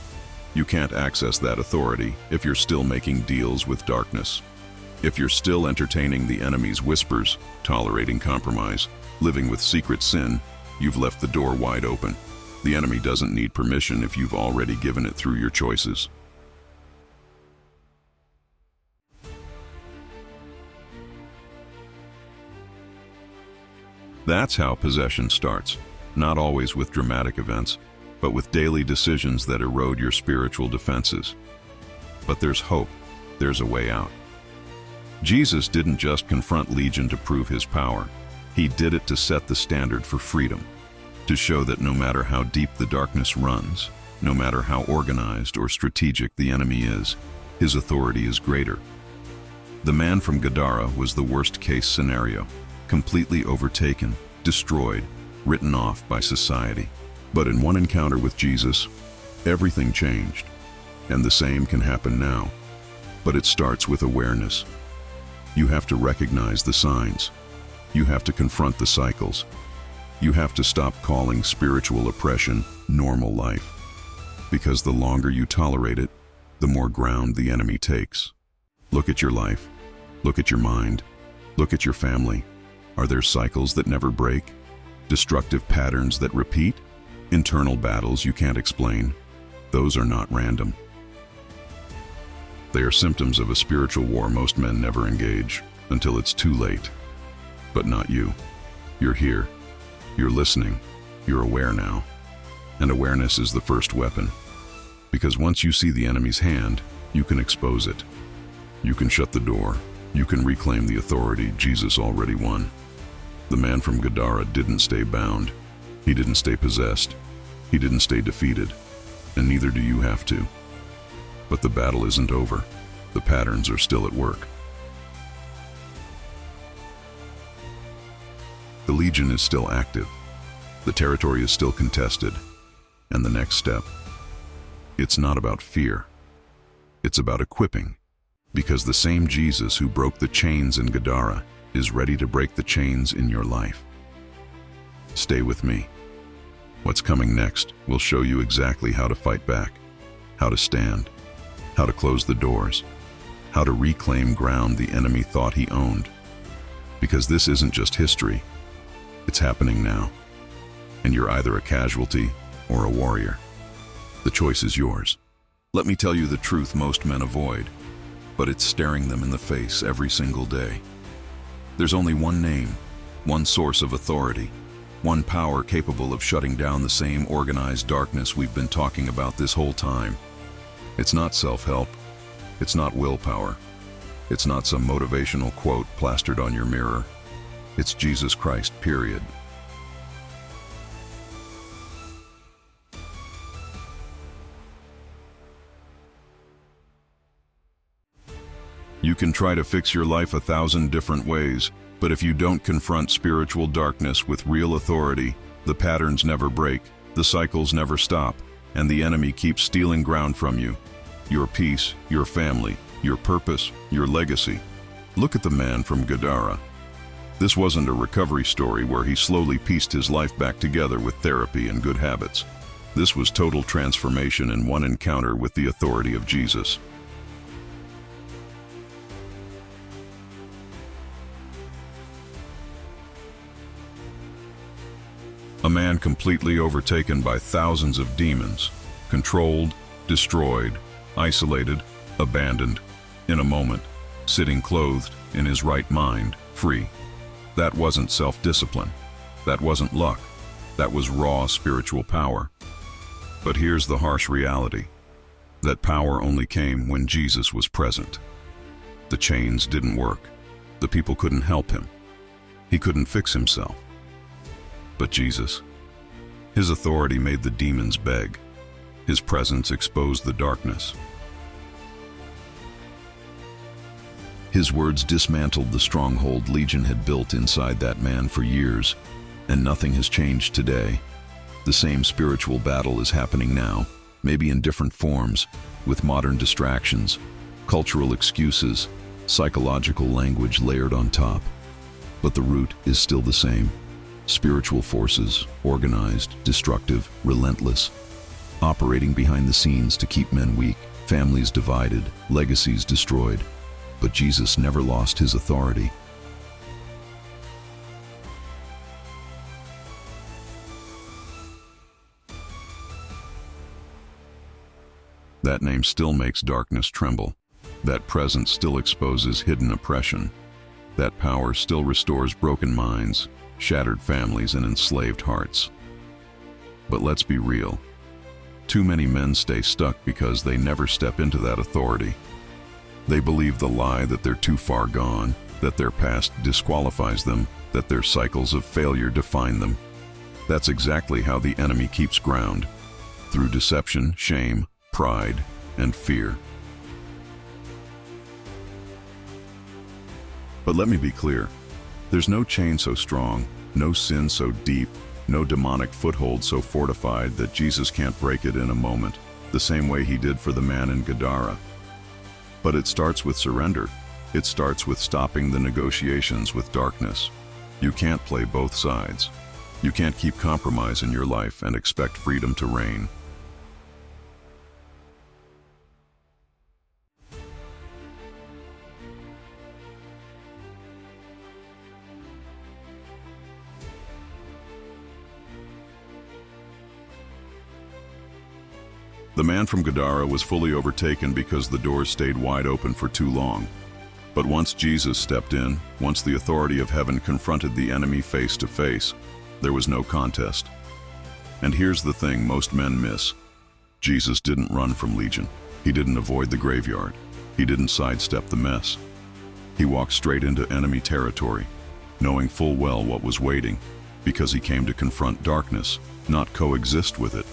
You can't access that authority if you're still making deals with darkness. If you're still entertaining the enemy's whispers, tolerating compromise, living with secret sin, you've left the door wide open. The enemy doesn't need permission if you've already given it through your choices. That's how possession starts, not always with dramatic events, but with daily decisions that erode your spiritual defenses. But there's hope. There's a way out. Jesus didn't just confront Legion to prove his power. He did it to set the standard for freedom, to show that no matter how deep the darkness runs, no matter how organized or strategic the enemy is, his authority is greater. The man from Gadara was the worst-case scenario, completely overtaken, destroyed, written off by society. But in one encounter with Jesus, everything changed. And the same can happen now. But it starts with awareness. You have to recognize the signs. You have to confront the cycles. You have to stop calling spiritual oppression normal life. Because the longer you tolerate it, the more ground the enemy takes. Look at your life. Look at your mind. Look at your family. Are there cycles that never break? Destructive patterns that repeat? Internal battles you can't explain? Those are not random. They are symptoms of a spiritual war most men never engage, until it's too late. But not you. You're here. You're listening. You're aware now. And awareness is the first weapon. Because once you see the enemy's hand, you can expose it. You can shut the door. You can reclaim the authority Jesus already won. The man from Gadara didn't stay bound. He didn't stay possessed. He didn't stay defeated. And neither do you have to. But the battle isn't over. The patterns are still at work. The Legion is still active. The territory is still contested. And the next step, it's not about fear. It's about equipping. Because the same Jesus who broke the chains in Gadara is ready to break the chains in your life. Stay with me. What's coming next will show you exactly how to fight back, how to stand, how to close the doors, how to reclaim ground the enemy thought he owned. Because this isn't just history, it's happening now. And you're either a casualty or a warrior. The choice is yours. Let me tell you the truth most men avoid, but it's staring them in the face every single day. There's only one name, one source of authority, one power capable of shutting down the same organized darkness we've been talking about this whole time. It's not self-help. It's not willpower. It's not some motivational quote plastered on your mirror. It's Jesus Christ, period. You can try to fix your life 1,000 different ways, but if you don't confront spiritual darkness with real authority, the patterns never break, the cycles never stop, and the enemy keeps stealing ground from you. Your peace, your family, your purpose, your legacy. Look at the man from Gadara. This wasn't a recovery story where he slowly pieced his life back together with therapy and good habits. This was total transformation in one encounter with the authority of Jesus. A man completely overtaken by thousands of demons, controlled, destroyed, isolated, abandoned, in a moment, sitting clothed in his right mind, free. That wasn't self-discipline. That wasn't luck. That was raw spiritual power. But here's the harsh reality. That power only came when Jesus was present. The chains didn't work. The people couldn't help him. He couldn't fix himself. But Jesus, his authority made the demons beg. His presence exposed the darkness. His words dismantled the stronghold Legion had built inside that man for years, and nothing has changed today. The same spiritual battle is happening now, maybe in different forms, with modern distractions, cultural excuses, psychological language layered on top. But the root is still the same. Spiritual forces, organized, destructive, relentless, operating behind the scenes to keep men weak, families divided, legacies destroyed. But Jesus never lost his authority. That name still makes darkness tremble. That presence still exposes hidden oppression. That power still restores broken minds, shattered families, and enslaved hearts. But let's be real. Too many men stay stuck because they never step into that authority. They believe the lie that they're too far gone, that their past disqualifies them, that their cycles of failure define them. That's exactly how the enemy keeps ground, through deception, shame, pride, and fear. But let me be clear, there's no chain so strong, no sin so deep, no demonic foothold so fortified that Jesus can't break it in a moment, the same way he did for the man in Gadara. But it starts with surrender. It starts with stopping the negotiations with darkness. You can't play both sides. You can't keep compromise in your life and expect freedom to reign. The man from Gadara was fully overtaken because the doors stayed wide open for too long. But once Jesus stepped in, once the authority of heaven confronted the enemy face to face, there was no contest. And here's the thing most men miss. Jesus didn't run from Legion. He didn't avoid the graveyard. He didn't sidestep the mess. He walked straight into enemy territory, knowing full well what was waiting, because he came to confront darkness, not coexist with it.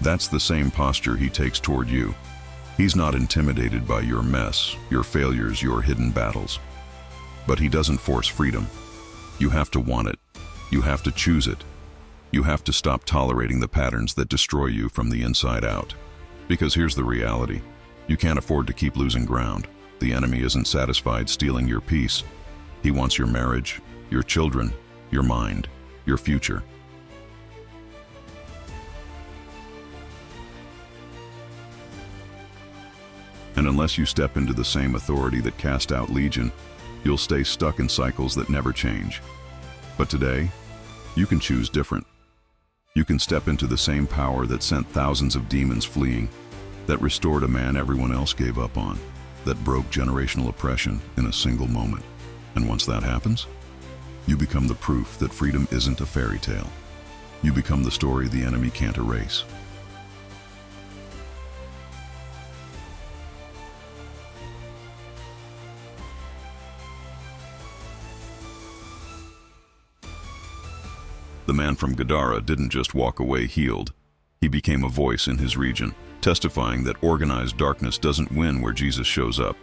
That's the same posture he takes toward you. He's not intimidated by your mess, your failures, your hidden battles. But he doesn't force freedom. You have to want it. You have to choose it. You have to stop tolerating the patterns that destroy you from the inside out. Because here's the reality. You can't afford to keep losing ground. The enemy isn't satisfied stealing your peace. He wants your marriage, your children, your mind, your future. And unless you step into the same authority that cast out Legion, you'll stay stuck in cycles that never change. But today, you can choose different. You can step into the same power that sent thousands of demons fleeing, that restored a man everyone else gave up on, that broke generational oppression in a single moment. And once that happens, you become the proof that freedom isn't a fairy tale. You become the story the enemy can't erase. The man from Gadara didn't just walk away healed. He became a voice in his region, testifying that organized darkness doesn't win where Jesus shows up.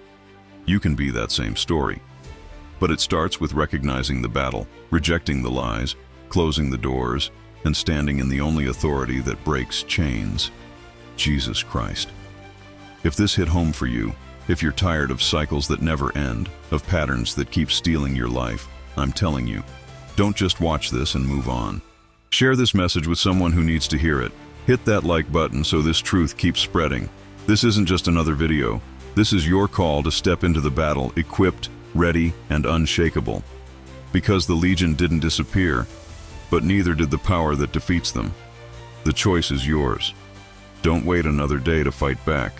You can be that same story. But it starts with recognizing the battle, rejecting the lies, closing the doors, and standing in the only authority that breaks chains, Jesus Christ. If this hit home for you, if you're tired of cycles that never end, of patterns that keep stealing your life, I'm telling you, don't just watch this and move on. Share this message with someone who needs to hear it. Hit that like button so this truth keeps spreading. This isn't just another video. This is your call to step into the battle equipped, ready, and unshakable. Because the Legion didn't disappear, but neither did the power that defeats them. The choice is yours. Don't wait another day to fight back.